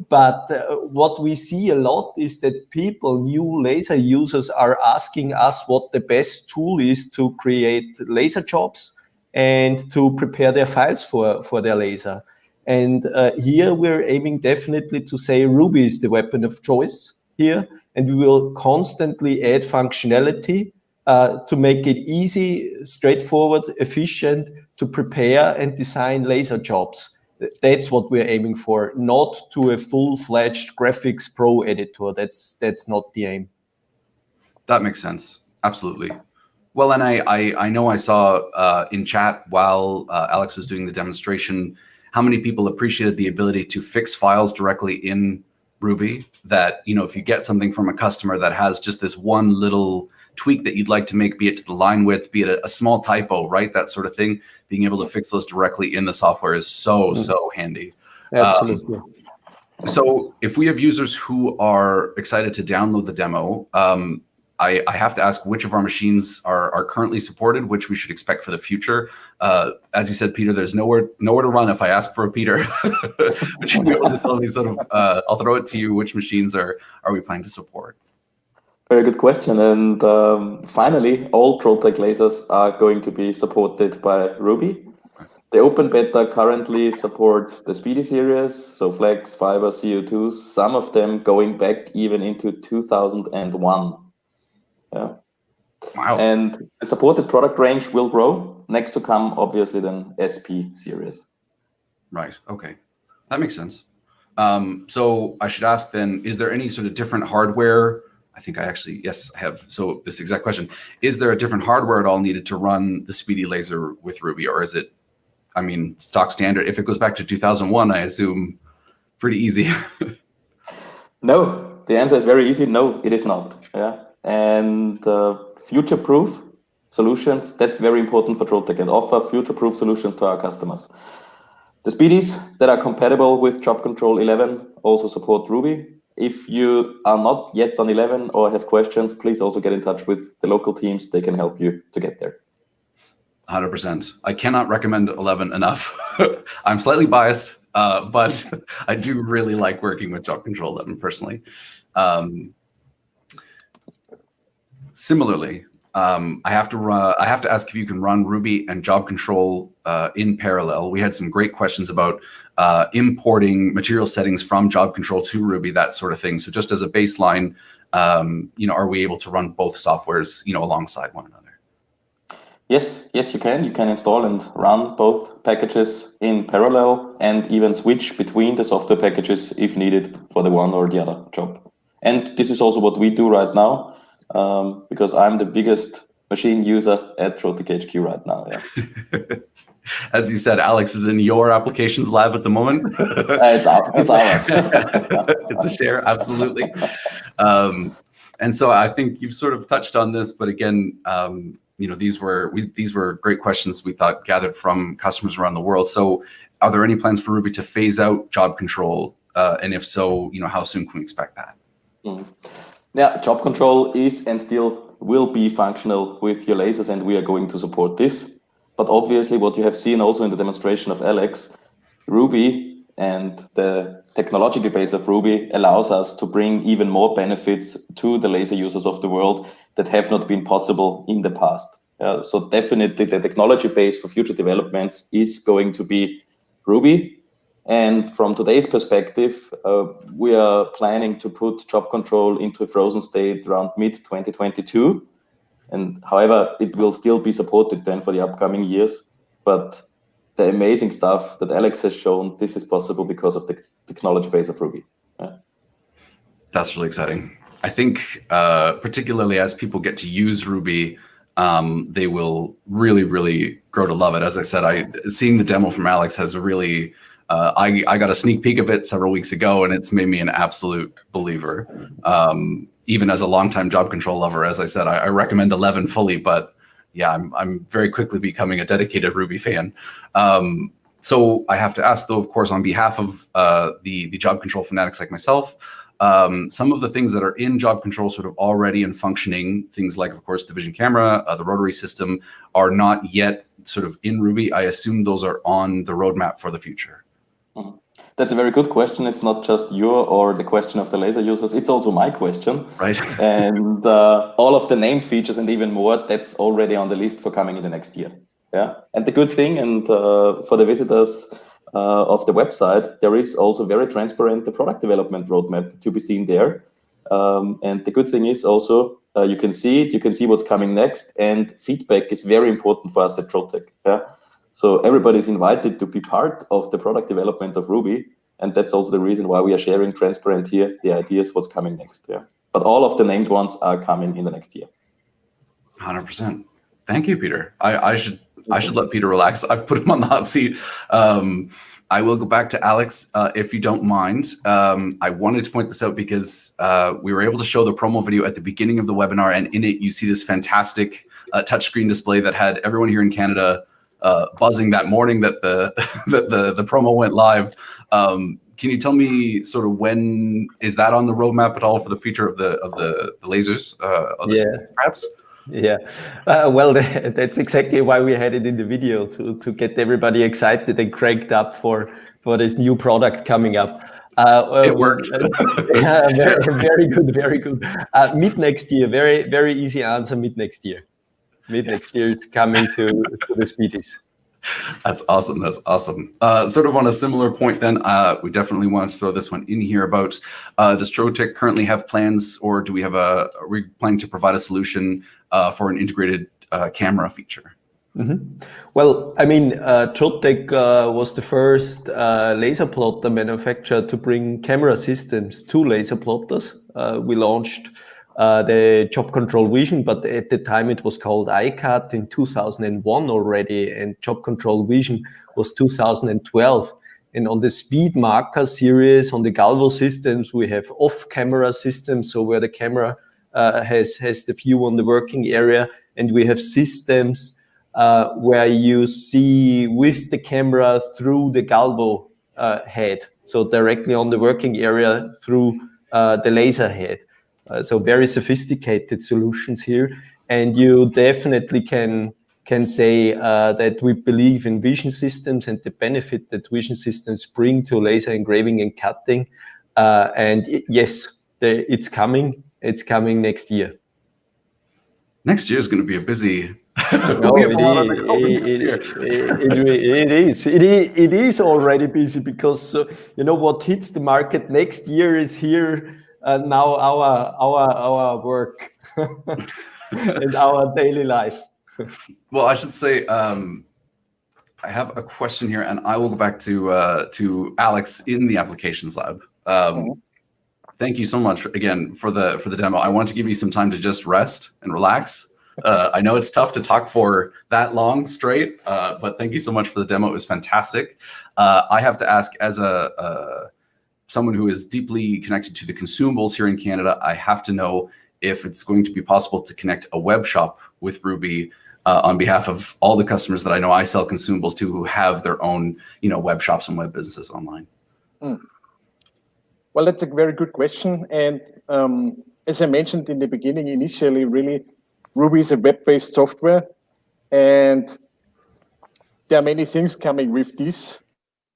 [SPEAKER 3] But what we see a lot is that new laser users are asking us what the best tool is to create laser jobs and to prepare their files for their laser. And here we're aiming definitely to say Ruby is the weapon of choice here, and we will constantly add functionality to make it easy, straightforward, efficient to prepare and design laser jobs. That's what we're aiming for, not to a full-fledged graphics pro editor. That's not the aim.
[SPEAKER 1] That makes sense. Absolutely. Well, and I know I saw in chat while Alex was doing the demonstration how many people appreciated the ability to fix files directly in Ruby, that, if you get something from a customer that has just this one little tweak that you'd like to make, be it to the line width, be it a small typo, right? That sort of thing, being able to fix those directly in the software is so handy.
[SPEAKER 3] Absolutely.
[SPEAKER 1] So if we have users who are excited to download the demo, I have to ask which of our machines are currently supported, which we should expect for the future. As you said, Peter, there's nowhere to run if I ask for a Peter. But you'll be able to tell me sort of, I'll throw it to you, which machines are we planning to support?
[SPEAKER 4] Very good question. And finally, all Trotec lasers are going to be supported by Ruby. The open beta currently supports the Speedy series, so Flex, Fiber, CO2s, some of them going back even into 2001. Yeah.
[SPEAKER 1] Wow.
[SPEAKER 4] And the supported product range will grow. Next to come, obviously, then SP series.
[SPEAKER 1] Right. Okay. That makes sense. So I should ask then, is there any sort of different hardware? I think I actually, yes, I have. So this exact question, is there a different hardware at all needed to run the Speedy laser with Ruby, or is it, I mean, stock standard? If it goes back to 2001, I assume pretty easy.
[SPEAKER 4] No, the answer is very easy. No, it is not. Yeah. And future-proof solutions, that's very important for Trotec, and offer future-proof solutions to our customers. The Speedies that are compatible with Job Control 11 also support Ruby. If you are not yet on 11 or have questions, please also get in touch with the local teams. They can help you to get there.
[SPEAKER 1] 100%. I cannot recommend 11 enough. I'm slightly biased, but I do really like working with Job Control 11 personally. Similarly, I have to ask if you can run Ruby and Job Control in parallel. We had some great questions about importing material settings from Job Control to Ruby, that sort of thing. So just as a baseline, are we able to run both softwares, alongside one another?
[SPEAKER 4] Yes, you can. You can install and run both packages in parallel and even switch between the software packages if needed for the one or the other job. And this is also what we do right now, because I'm the biggest machine user at Trotec HQ right now. Yeah.
[SPEAKER 1] As you said, Alex is in your applications lab at the moment.
[SPEAKER 4] It's ours.
[SPEAKER 1] It's a share, absolutely. And so I think you've sort of touched on this, but again, these were great questions we thought gathered from customers around the world. So are there any plans for Ruby to phase out Job Control? And if so, how soon can we expect that?
[SPEAKER 4] Yeah, Job Control is and still will be functional with your lasers, and we are going to support this. But obviously what you have seen also in the demonstration of Alex, Ruby and the technological base of Ruby allows us to bring even more benefits to the laser users of the world that have not been possible in the past. So definitely the technology base for future developments is going to be Ruby. And from today's perspective, we are planning to put Job Control into a frozen state around mid-2022. And however, it will still be supported then for the upcoming years. But the amazing stuff that Alex has shown, this is possible because of the technology base of Ruby.
[SPEAKER 1] That's really exciting. I think particularly as people get to use Ruby, they will really, really grow to love it. As I said, seeing the demo from Alex has really, I got a sneak peek of it several weeks ago, and it's made me an absolute believer. Even as a longtime Job Control lover, as I said, I recommend 11 fully, but yeah, I'm very quickly becoming a dedicated Ruby fan. So I have to ask, though, of course, on behalf of the Job Control fanatics like myself, some of the things that are in Job Control sort of already and functioning, things like, of course, the vision camera, the rotary system, are not yet sort of in Ruby. I assume those are on the roadmap for the future.
[SPEAKER 4] That's a very good question. It's not just your or the question of the laser users. It's also my question.
[SPEAKER 1] Right.
[SPEAKER 4] And all of the named features and even more, that's already on the list for coming in the next year. Yeah. And the good thing, and for the visitors of the website, there is also very transparent the product development roadmap to be seen there. And the good thing is also you can see it, you can see what's coming next, and feedback is very important for us at Trotec. Yeah. So everybody's invited to be part of the product development of Ruby. And that's also the reason why we are sharing transparent here the ideas what's coming next. Yeah. But all of the named ones are coming in the next year.
[SPEAKER 1] 100%. Thank you, Peter. I should let Peter relax. I've put him on the hot seat. I will go back to Alex, if you don't mind. I wanted to point this out because we were able to show the promo video at the beginning of the webinar, and in it you see this fantastic touchscreen display that had everyone here in Canada buzzing that morning that the promo went live. Can Can you tell me sort of when is that on the roadmap at all for the future of the lasers? Perhaps.
[SPEAKER 3] Yeah, well, that's exactly why we had it in the video to get everybody excited and cranked up for this new product coming up.
[SPEAKER 1] It worked.
[SPEAKER 3] Yeah, very good, very good. Mid next year, very easy answer. Mid next year. Mid next year is coming to the speedies.
[SPEAKER 1] That's awesome. That's awesome. Sort of on a similar point then, we definitely want to throw this one in here about, does Trotec currently have plans, or do we have are we planning to provide a solution for an integrated camera feature?
[SPEAKER 3] Well, I mean, Trotec was the first laser plotter manufacturer to bring camera systems to laser plotters. We launched the Job Control Vision, but at the time it was called iCut in 2001 already, and Job Control Vision was 2012. And on the Speed Marker series, on the Galvo systems, we have off-camera systems, so where the camera has the view on the working area, and we have systems where you see with the camera through the Galvo head, so directly on the working area through the laser head. So very sophisticated solutions here, and you definitely can say that we believe in vision systems and the benefit that vision systems bring to laser engraving and cutting. And yes, it's coming. It's coming next year.
[SPEAKER 1] Next year is going to be a busy.
[SPEAKER 3] No, it is already busy, because you know what hits the market next year is here. Now our work and our daily life.
[SPEAKER 1] Well, I should say I have a question here, and I will go back to Alex in the applications lab. Thank you so much again for the demo. I want to give you some time to just rest and relax. I know it's tough to talk for that long straight, but thank you so much for the demo. It was fantastic. I have to ask, as someone who is deeply connected to the consumables here in Canada, I have to know if it's going to be possible to connect a web shop with Ruby on behalf of all the customers that I know I sell consumables to, who have their own, web shops and web businesses online.
[SPEAKER 2] Well, that's a very good question. And as I mentioned in the beginning, initially, really, Ruby is a web-based software, and there are many things coming with this.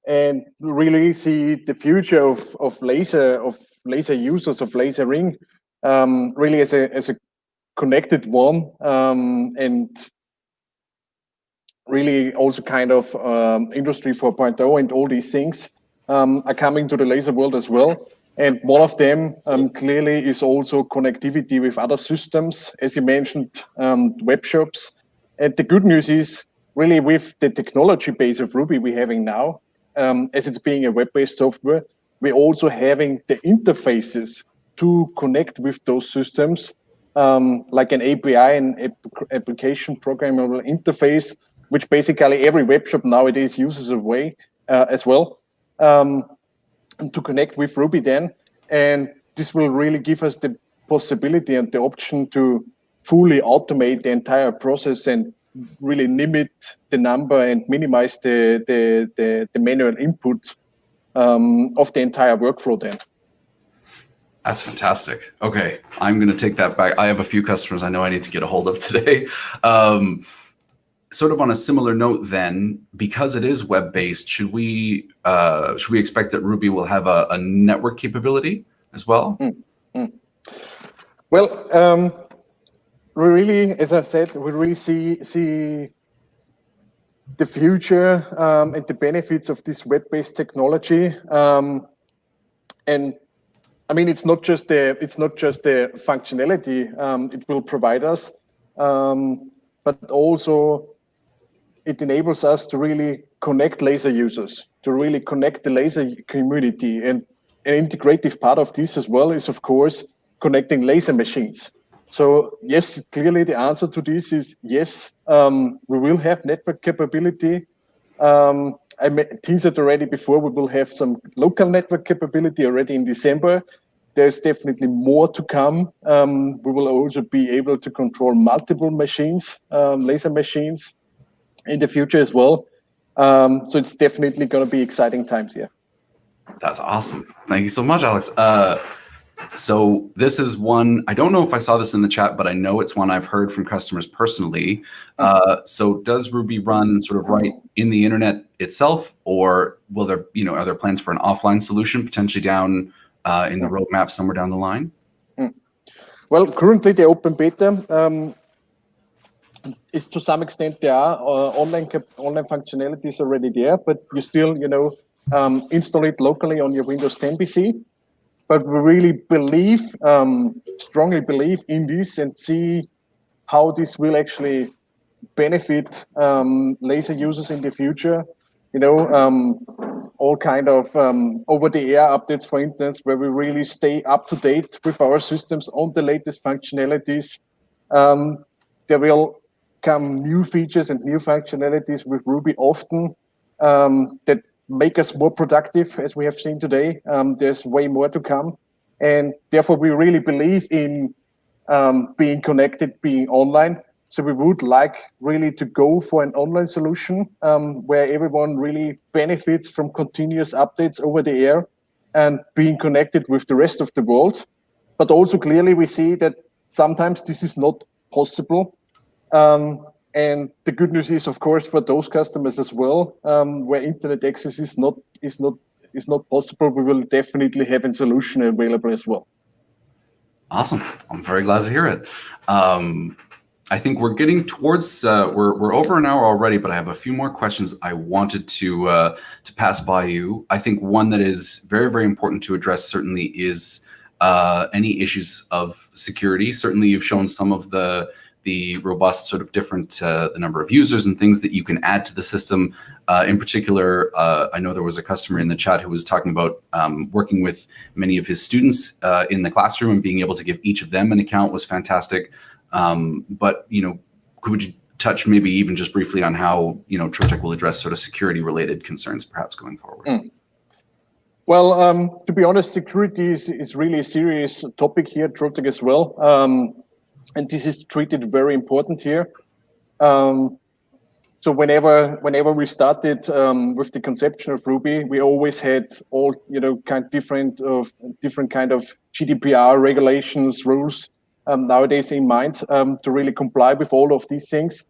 [SPEAKER 2] And we really see the future of laser users, of lasering, really as a connected one, and really also kind of Industry 4.0 and all these things are coming to the laser world as well. And one of them clearly is also connectivity with other systems, as you mentioned, web shops. And the good news is, really, with the technology base of Ruby we're having now, as it's being a web-based software, we're also having the interfaces to connect with those systems, like an API and application programmable interface, which basically every web shop nowadays uses a way as well, to connect with Ruby then. And this will really give us the possibility and the option to fully automate the entire process and really limit the number and minimize the manual input of the entire workflow then.
[SPEAKER 1] That's fantastic. Okay, I'm going to take that back. I have a few customers I know I need to get a hold of today. Sort of on a similar note then, because it is web-based, should we expect that Ruby will have a network capability as well?
[SPEAKER 2] Well, we really, as I said, we really see the future and the benefits of this web-based technology. And I mean, it's not just the functionality it will provide us, but also it enables us to really connect laser users, to really connect the laser community. And an integrative part of this as well is, of course, connecting laser machines. So yes, clearly the answer to this is yes, we will have network capability. I teased it already before, we will have some local network capability already in December. There's definitely more to come. We will also be able to control multiple machines, laser machines, in the future as well. So it's definitely going to be exciting times here.
[SPEAKER 1] That's awesome. Thank you so much, Alex. So this is one, I don't know if I saw this in the chat, but I know it's one I've heard from customers personally. So does Ruby run sort of right in the internet itself, or will there, are there plans for an offline solution potentially down in the roadmap somewhere down the line?
[SPEAKER 2] Well, currently the open beta is to some extent there are online functionalities already there, but you still, install it locally on your Windows 10 PC. But we really believe, strongly believe in this and see how this will actually benefit laser users in the future. All kind of over-the-air updates, for instance, where we really stay up to date with our systems on the latest functionalities. There will come new features and new functionalities with Ruby often that make us more productive, as we have seen today. There's way more to come. And therefore, we really believe in being connected, being online. So we would like really to go for an online solution where everyone really benefits from continuous updates over the air and being connected with the rest of the world. But also clearly we see that sometimes this is not possible. And the good news is, of course, for those customers as well, where internet access is not possible, we will definitely have a solution available as well.
[SPEAKER 1] Awesome. I'm very glad to hear it. I think we're getting towards, we're over an hour already, but I have a few more questions I wanted to pass by you. I think one that is very, very important to address certainly is any issues of security. Certainly you've shown some of the robust sort of different, the number of users and things that you can add to the system. In particular, I know there was a customer in the chat who was talking about working with many of his students in the classroom and being able to give each of them an account was fantastic. But, could you touch maybe even just briefly on how, Trotec will address sort of security related concerns perhaps going forward?
[SPEAKER 2] Well, to be honest, security is really a serious topic here at Trotec as well. And this is treated very important here. So whenever we started with the conception of Ruby, we always had all, different kind of GDPR regulations, rules nowadays in mind to really comply with all of these things.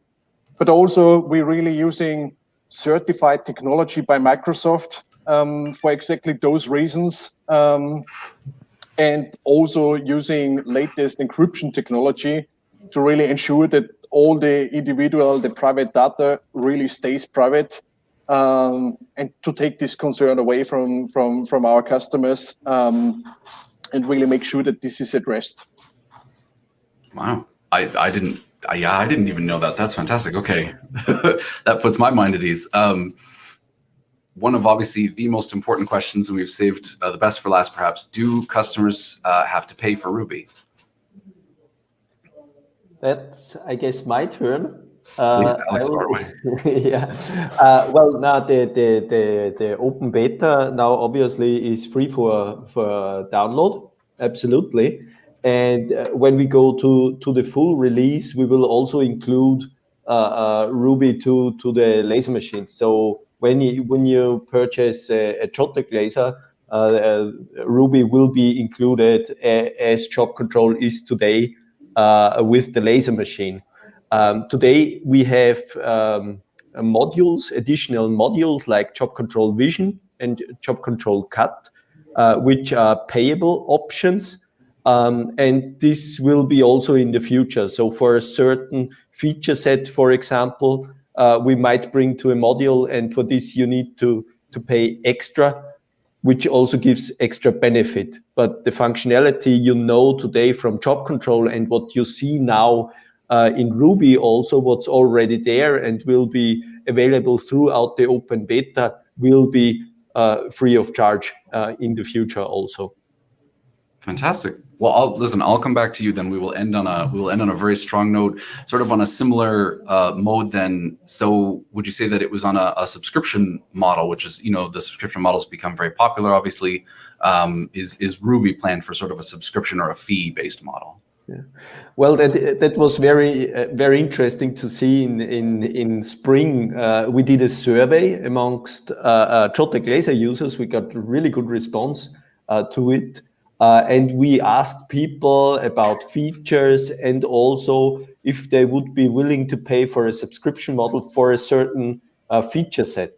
[SPEAKER 2] But also we're really using certified technology by Microsoft for exactly those reasons. And also using latest encryption technology to really ensure that all the private data really stays private, and to take this concern away from our customers and really make sure that this is addressed.
[SPEAKER 1] Wow, I didn't even know that. That's fantastic. Okay, that puts my mind at ease. One of obviously the most important questions, and we've saved the best for last perhaps, do customers have to pay for Ruby?
[SPEAKER 3] That's, I guess, my turn.
[SPEAKER 1] Please, Alex, far away.
[SPEAKER 3] Yeah. Well, now the open beta now obviously is free for download. Absolutely. And when we go to the full release, we will also include Ruby to the laser machines. So when you purchase a Trotec laser, Ruby will be included as job control is today with the laser machine. Today we have modules, additional modules like job control vision and job control cut, which are payable options. And this will be also in the future. So for a certain feature set, for example, we might bring to a module, and for this you need to pay extra, which also gives extra benefit. But the functionality today from job control and what you see now in Ruby also, what's already there and will be available throughout the open beta, will be free of charge in the future also.
[SPEAKER 1] Fantastic. Well, I'll come back to you then. We will end on a very strong note, sort of on a similar mode then. So would you say that it was on a subscription model, which is, the subscription models become very popular, obviously. Is Ruby planned for sort of a subscription or a fee-based model?
[SPEAKER 3] Yeah. Well, that was very interesting to see. In spring, we did a survey amongst Trotec laser users. We got really good response to it, and we asked people about features and also if they would be willing to pay for a subscription model for a certain feature set.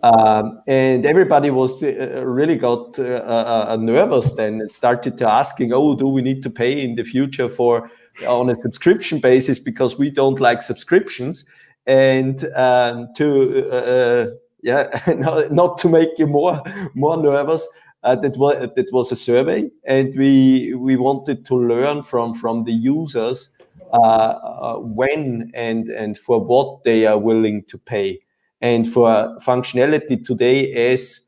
[SPEAKER 3] And everybody was really got nervous then and started to asking, oh, do we need to pay in the future for on a subscription basis because we don't like subscriptions? And not to make you more nervous, that was a survey, and we wanted to learn from the users when and for what they are willing to pay. And for functionality today, as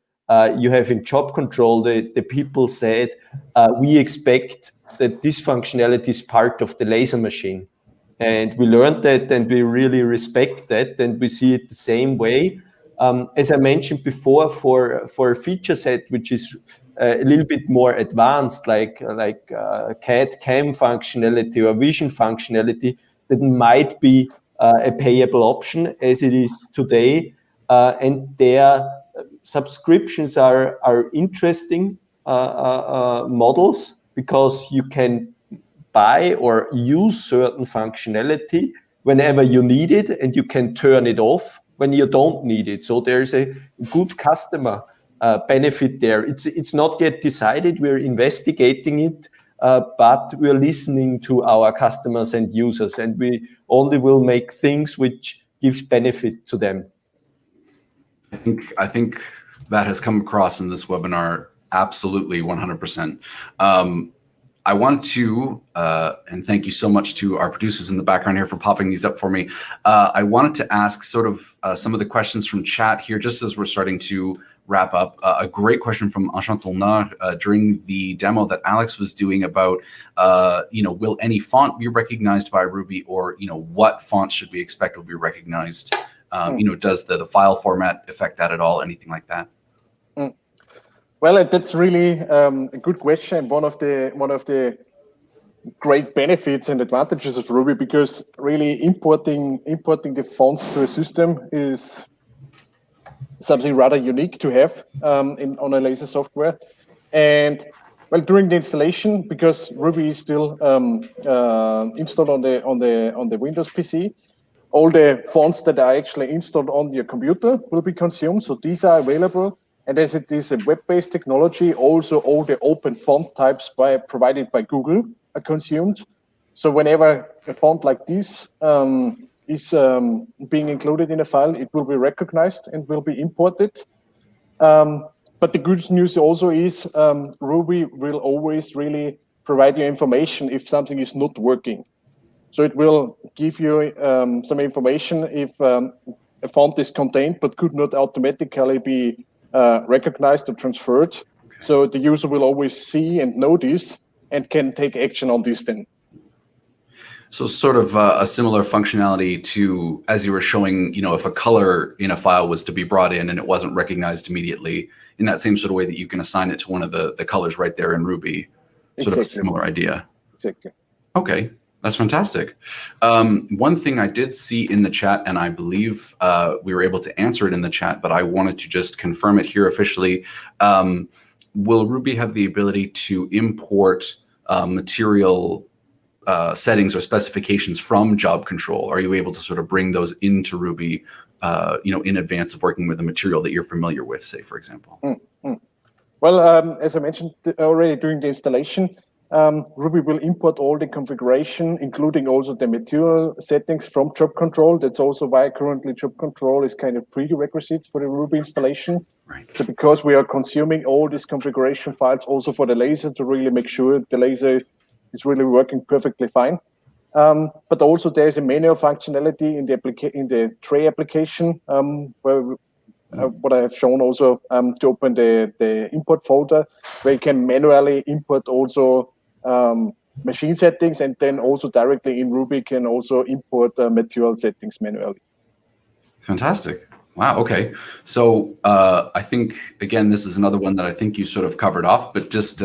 [SPEAKER 3] you have in job control, the people said, we expect that this functionality is part of the laser machine. And we learned that, and we really respect that, and we see it the same way. As I mentioned before, for a feature set which is a little bit more advanced, like CAD/CAM functionality or vision functionality, that might be a payable option as it is today, and their subscriptions are interesting models because you can buy or use certain functionality whenever you need it, and you can turn it off when you don't need it. So there's a good customer benefit there. It's not yet decided. We're investigating it. But we're listening to our customers and users, and we only will make things which gives benefit to them.
[SPEAKER 1] I think that has come across in this webinar absolutely 100%. I want to, and thank you so much to our producers in the background here for popping these up for me. I wanted to ask sort of some of the questions from chat here, just as we're starting to wrap up. A great question from Enchantonard during the demo that Alex was doing about, will any font be recognized by Ruby, or, what fonts should we expect will be recognized? Does the file format affect that at all? Anything like that?
[SPEAKER 2] Well, that's really a good question. One of the great benefits and advantages of Ruby, because really importing the fonts to a system is something rather unique to have on a laser software. And well, during the installation, because Ruby is still installed on the Windows PC, all the fonts that are actually installed on your computer will be consumed. So these are available. And as it is a web-based technology, also all the open font types provided by Google are consumed. So whenever a font like this is being included in a file, it will be recognized and will be imported. But the good news also is Ruby will always really provide you information if something is not working. So it will give you some information if a font is contained but could not automatically be recognized or transferred. So the user will always see and know this and can take action on this then.
[SPEAKER 1] So sort of a similar functionality to, as you were showing, if a color in a file was to be brought in and it wasn't recognized immediately, in that same sort of way that you can assign it to one of the colors right there in Ruby. Sort of a similar idea.
[SPEAKER 2] Exactly.
[SPEAKER 1] Okay, that's fantastic. One thing I did see in the chat, and I believe we were able to answer it in the chat, but I wanted to just confirm it here officially. Will Ruby have the ability to import material settings or specifications from job control? Are you able to sort of bring those into Ruby, in advance of working with a material that you're familiar with, say, for example?
[SPEAKER 2] Well, as I mentioned already during the installation, Ruby will import all the configuration, including also the material settings from job control. That's also why currently job control is kind of prerequisites for the Ruby installation.
[SPEAKER 1] Right.
[SPEAKER 2] So because we are consuming all these configuration files also for the laser to really make sure the laser is really working perfectly fine. But also there's a manual functionality in the tray application where what I have shown also to open the import folder, where you can manually import also machine settings, and then also directly in Ruby can also import material settings manually.
[SPEAKER 1] Fantastic. Wow. Okay. So I think, again, this is another one that I think you sort of covered off, but just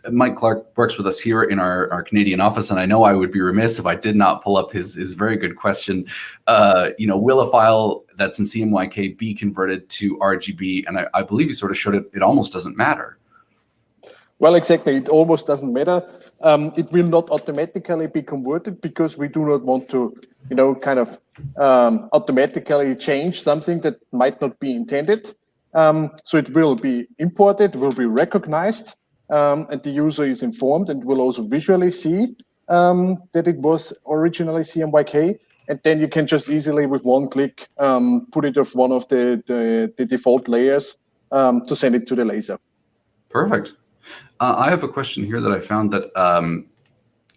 [SPEAKER 1] Mike Clark works with us here in our Canadian office, and I know I would be remiss if I did not pull up his very good question. Will a file that's in CMYK be converted to RGB? And I believe you sort of showed it almost doesn't matter.
[SPEAKER 2] Well, exactly. It almost doesn't matter. It will not automatically be converted because we do not want to, automatically change something that might not be intended. So it will be imported, will be recognized, and the user is informed and will also visually see that it was originally CMYK. And then you can just easily, with one click, put it off one of the default layers to send it to the laser.
[SPEAKER 1] Perfect. I have a question here that I found that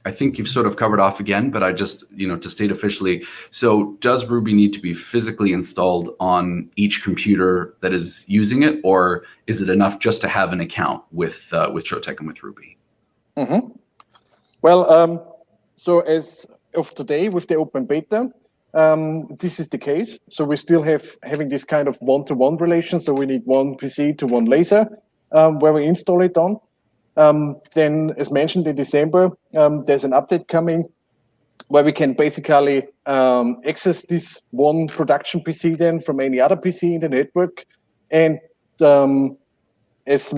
[SPEAKER 1] I think you've sort of covered off again, but I just, to state officially, so does Ruby need to be physically installed on each computer that is using it, or is it enough just to have an account with Trotec and with Ruby?
[SPEAKER 2] Mm-hmm. Well, so as of today with the open beta, this is the case. So we still having this kind of one-to-one relation. So we need one PC to one laser where we install it on. Then, as mentioned in December, there's an update coming where we can basically access this one production PC then from any other PC in the network. And as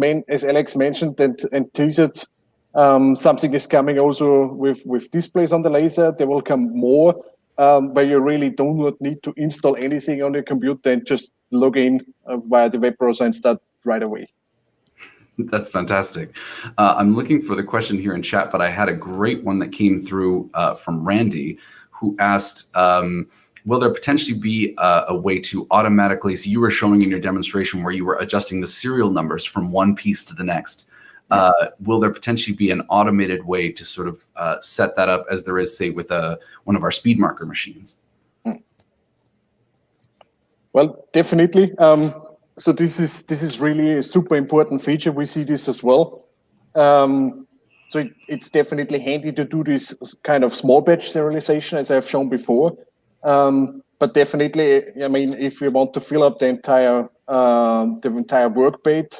[SPEAKER 2] Alex mentioned and teased, something is coming also with displays on the laser. There will come more where you really do not need to install anything on your computer and just log in via the web browser and start right away.
[SPEAKER 1] That's fantastic. I'm looking for the question here in chat, but I had a great one that came through from Randy, who asked, will there potentially be a way to automatically, so you were showing in your demonstration where you were adjusting the serial numbers from one piece to the next. Will there potentially be an automated way to sort of set that up as there is, say, with one of our speed marker machines?
[SPEAKER 2] Well, definitely. So this is really a super important feature. We see this as well. So it's definitely handy to do this kind of small batch serialization, as I've shown before. But definitely, I mean, if we want to fill up the entire workbed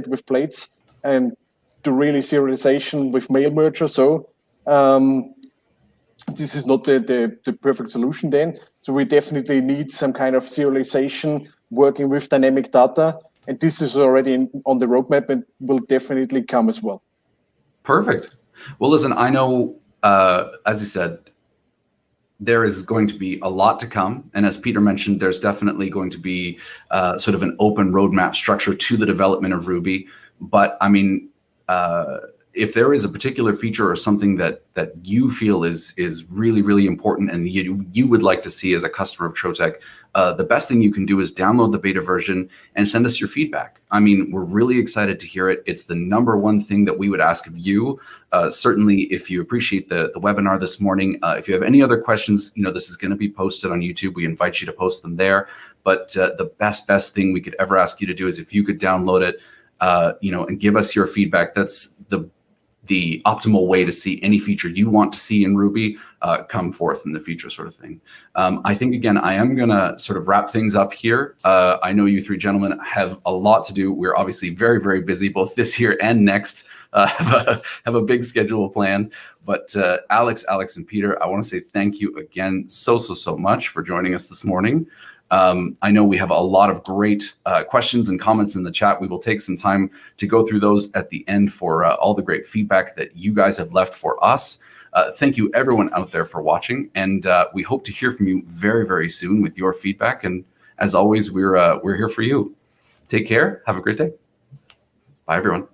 [SPEAKER 2] with plates and do really serialization with mail merge or so, this is not the perfect solution then. So we definitely need some kind of serialization working with dynamic data, and this is already on the roadmap and will definitely come as well.
[SPEAKER 1] Perfect. Well, listen, I know, as you said, there is going to be a lot to come. And as Peter mentioned, there's definitely going to be sort of an open roadmap structure to the development of Ruby. But I mean, if there is a particular feature or something that you feel is really, really important and you would like to see as a customer of Trotec, the best thing you can do is download the beta version and send us your feedback. I mean, we're really excited to hear it. It's the #1 thing that we would ask of you. Certainly, if you appreciate the webinar this morning, if you have any other questions, this is going to be posted on YouTube. We invite you to post them there. But the best thing we could ever ask you to do is if you could download it, and give us your feedback. That's the optimal way to see any feature you want to see in Ruby come forth in the future, sort of thing. I think, again, I am going to sort of wrap things up here. I know you three gentlemen have a lot to do. We're obviously very, very busy, both this year and next. Have a big schedule planned. But Alex, and Peter, I want to say thank you again so much for joining us this morning. I know we have a lot of great questions and comments in the chat. We will take some time to go through those at the end for all the great feedback that you guys have left for us. Thank you, everyone out there, for watching, and we hope to hear from you very, very soon with your feedback. And as always, we're here for you. Take care. Have a great day. Bye, everyone.